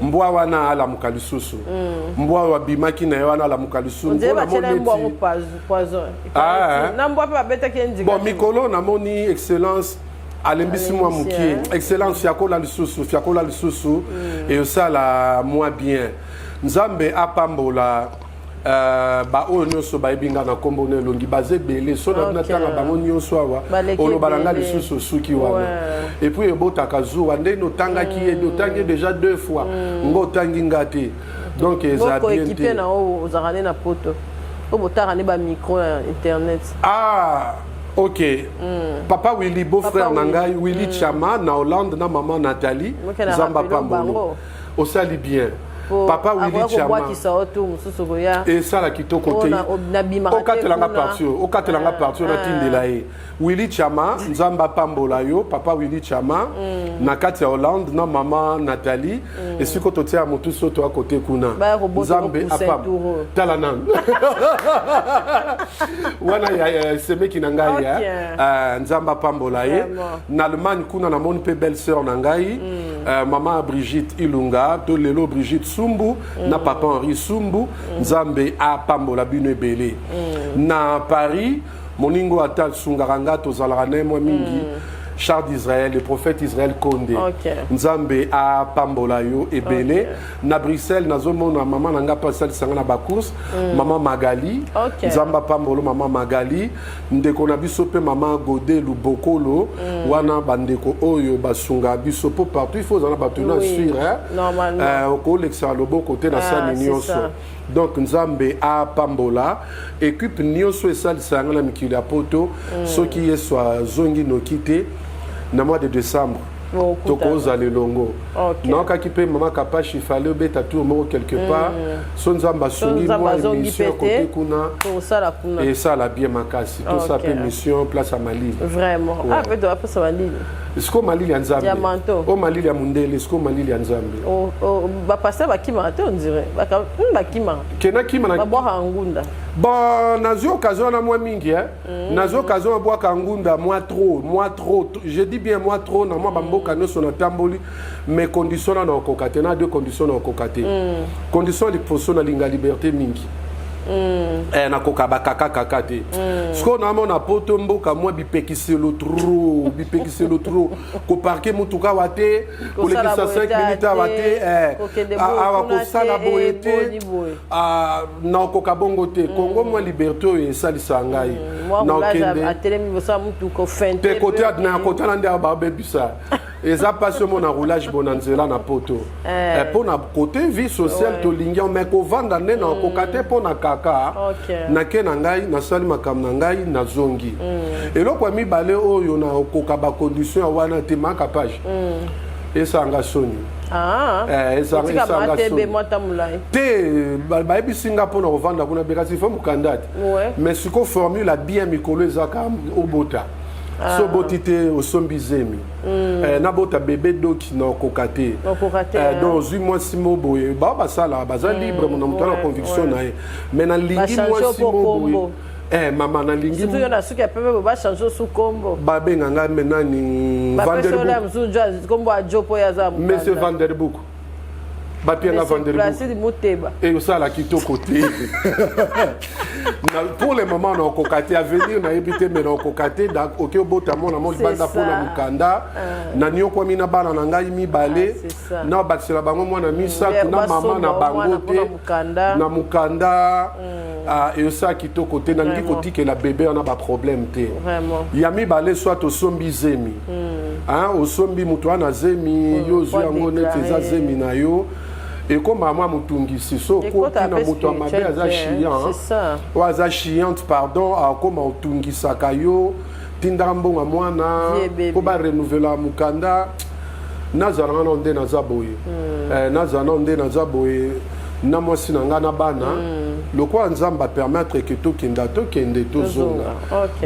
mbwa wana alamuka lisusu mbwa wabimaki na ye wana alamuka lisusu bon mikolo namoni excellence alembisi mwa mukie excellence fiakola lisusu et osala mwa bien nzambe apambola baoyo nyonso bayebinga na nkombo na elongi baza ebele so natanga bango nyonso awa olobala nga lisusu osuki wana et puis ebotaka zuwa ndenge otangaki ye otangi déjà 2 fois ngo otangi nga te donc eza bien te ozalaka na poto obotaka ne bamicro na internet Ok. Papa Willy, beau-frère Nangai, Willy Chama, na Hollande, na maman Nathalie, Zamba Pambolo. Au sali bien. Papa Willy Chama. Et ça la quitto côté. Au katelanga partir na tindelae. Willy Chama, Zamba Pambola yo, Papa Willy Chama, na kati Hollande, na maman Nathalie, et si koto tia motu soto à côté kuna. Zambe apam. Talanan. Wana ya seme ki nangai ya. Nzamba Pambola ye. Na Allemagne kuna na mon pe belle sœur nangai, maman Brigitte Ilunga, to lelo Brigitte Sumbu, na papa Henri Sumbu, Nzambe a Pambola bino belé. Na Paris, Moningo Atal Sungaranga, Tozalarane, moi Mingi, Charles d'Israël, le prophète Israël Condé. Nzambe a Pambola yo et Belé. Na Bruxelles, na zomo na maman nanga pasal sangana bakous, maman Magali. Nzamba Pambolo, maman Magali. Ndeko na biso pe maman Godé Lubokolo. Wana bandeko oyo basunga biso po partout. Il faut en abattre sur normalement. Au collection lobo côté na sa nyonso. Donc Nzambe a Pambola équipe nyonso et sal sangana mikili apoto ceux qui est soit zongi no kité na mois de décembre. Tokoza le longo. Non kaki pe mama kapashi fallait beta tour mo quelque part. Son Nzamba sungi moi émission côté kuna. Et ça la bien makasi. Tout ça peut mission place à Mali. Vraiment. Ah peut doit pas ça Mali. Est-ce que Mali ya Nzambe? Oh Mali ya Mundele, est-ce que Mali ya Nzambe? Oh ba passer ba kima on dirait. Ba kima. Kena kima na. Ba boire ngunda. Bon, nazo occasion na moi mingi nazo occasion boire kangunda moi trop. Je dis bien moi trop na moi bamboka no sona tamboli mais conditions na kokate na deux conditions na kokate. Condition de poso na linga liberté mingi. Na kokaba kaka te. Sko na mona poto mboka moi bipekiselo trop ko parquer mutuka wate ko le 5 minutes wate awa ko sala boete na kokabongo te Congo moi liberté et salisa ngai na okende atelemi bosa mutuko fente te côté na côté na ndia ba bebisa et ça passe mon roulage bonanzela na poto pour na côté vie sociale to lingia mais ko vanda ne na kokate pour na kaka na ke na ngai na sali makam na ngai na zongi et lokwa mi balé oyo na kokaba condition wana te maka page et ça nga soni ça nga soni te ba ebi Singapour na vanda kuna bekasi fo mukandati mais siko formule bien mikolo ezaka obota so botite osombizemi na bota bébé doki na kokate dans 8 mois 6 mois boye ba sala baza libre mon na conviction na mais na lingi mois 6 mois boye maman na lingi surtout yona suki pepe ba changer sous combo ba benga nga menani Vanderbook combo a jopo ya za monsieur Vanderbook Bapianga Vanderbook et ça la quitto côté pour le moment on a kokate à venir na éviter mais on kokate donc OK botamo na moni banda pour la mukanda na nyoko mina bana na ngai mi balé na batsela bango mwana misa na mama na bango te na mukanda et ça quitto côté na ngi kotike la bébé on a pas problème te vraiment ya mi balé soit au sombi zemi au sombi mutu ana zemi yo zo yango neteza zemi na yo. Et comme maman mutungisi so ko tina mutu amabe aza chiant ou aza chiante pardon comme mutungisa kayo tindambonga mwana ko ba renouveler mukanda nazaranga nde nazaboye nazana nde nazaboye na mwasi nanga na bana lokwa nzamba permettre que to kende to zonga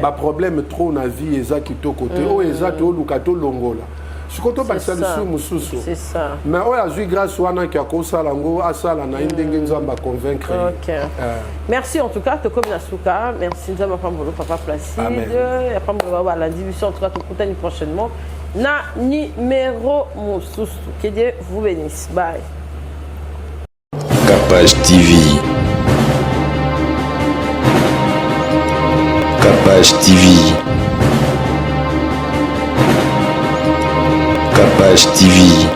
ba problème trop na vie eza kitoko te o eza to luka to longola. C'est ça. Mais on a vu grâce à qui a causé lango à ça la naïndenge nzamba convaincre. Merci en tout cas to comme nasuka, merci nzamba pambolo papa Placide. Ya pambolo ba la division en tout cas to contane prochainement na numéro mususu. Que Dieu vous bénisse. Bye. Capage TV. Capage TV. Capage TV.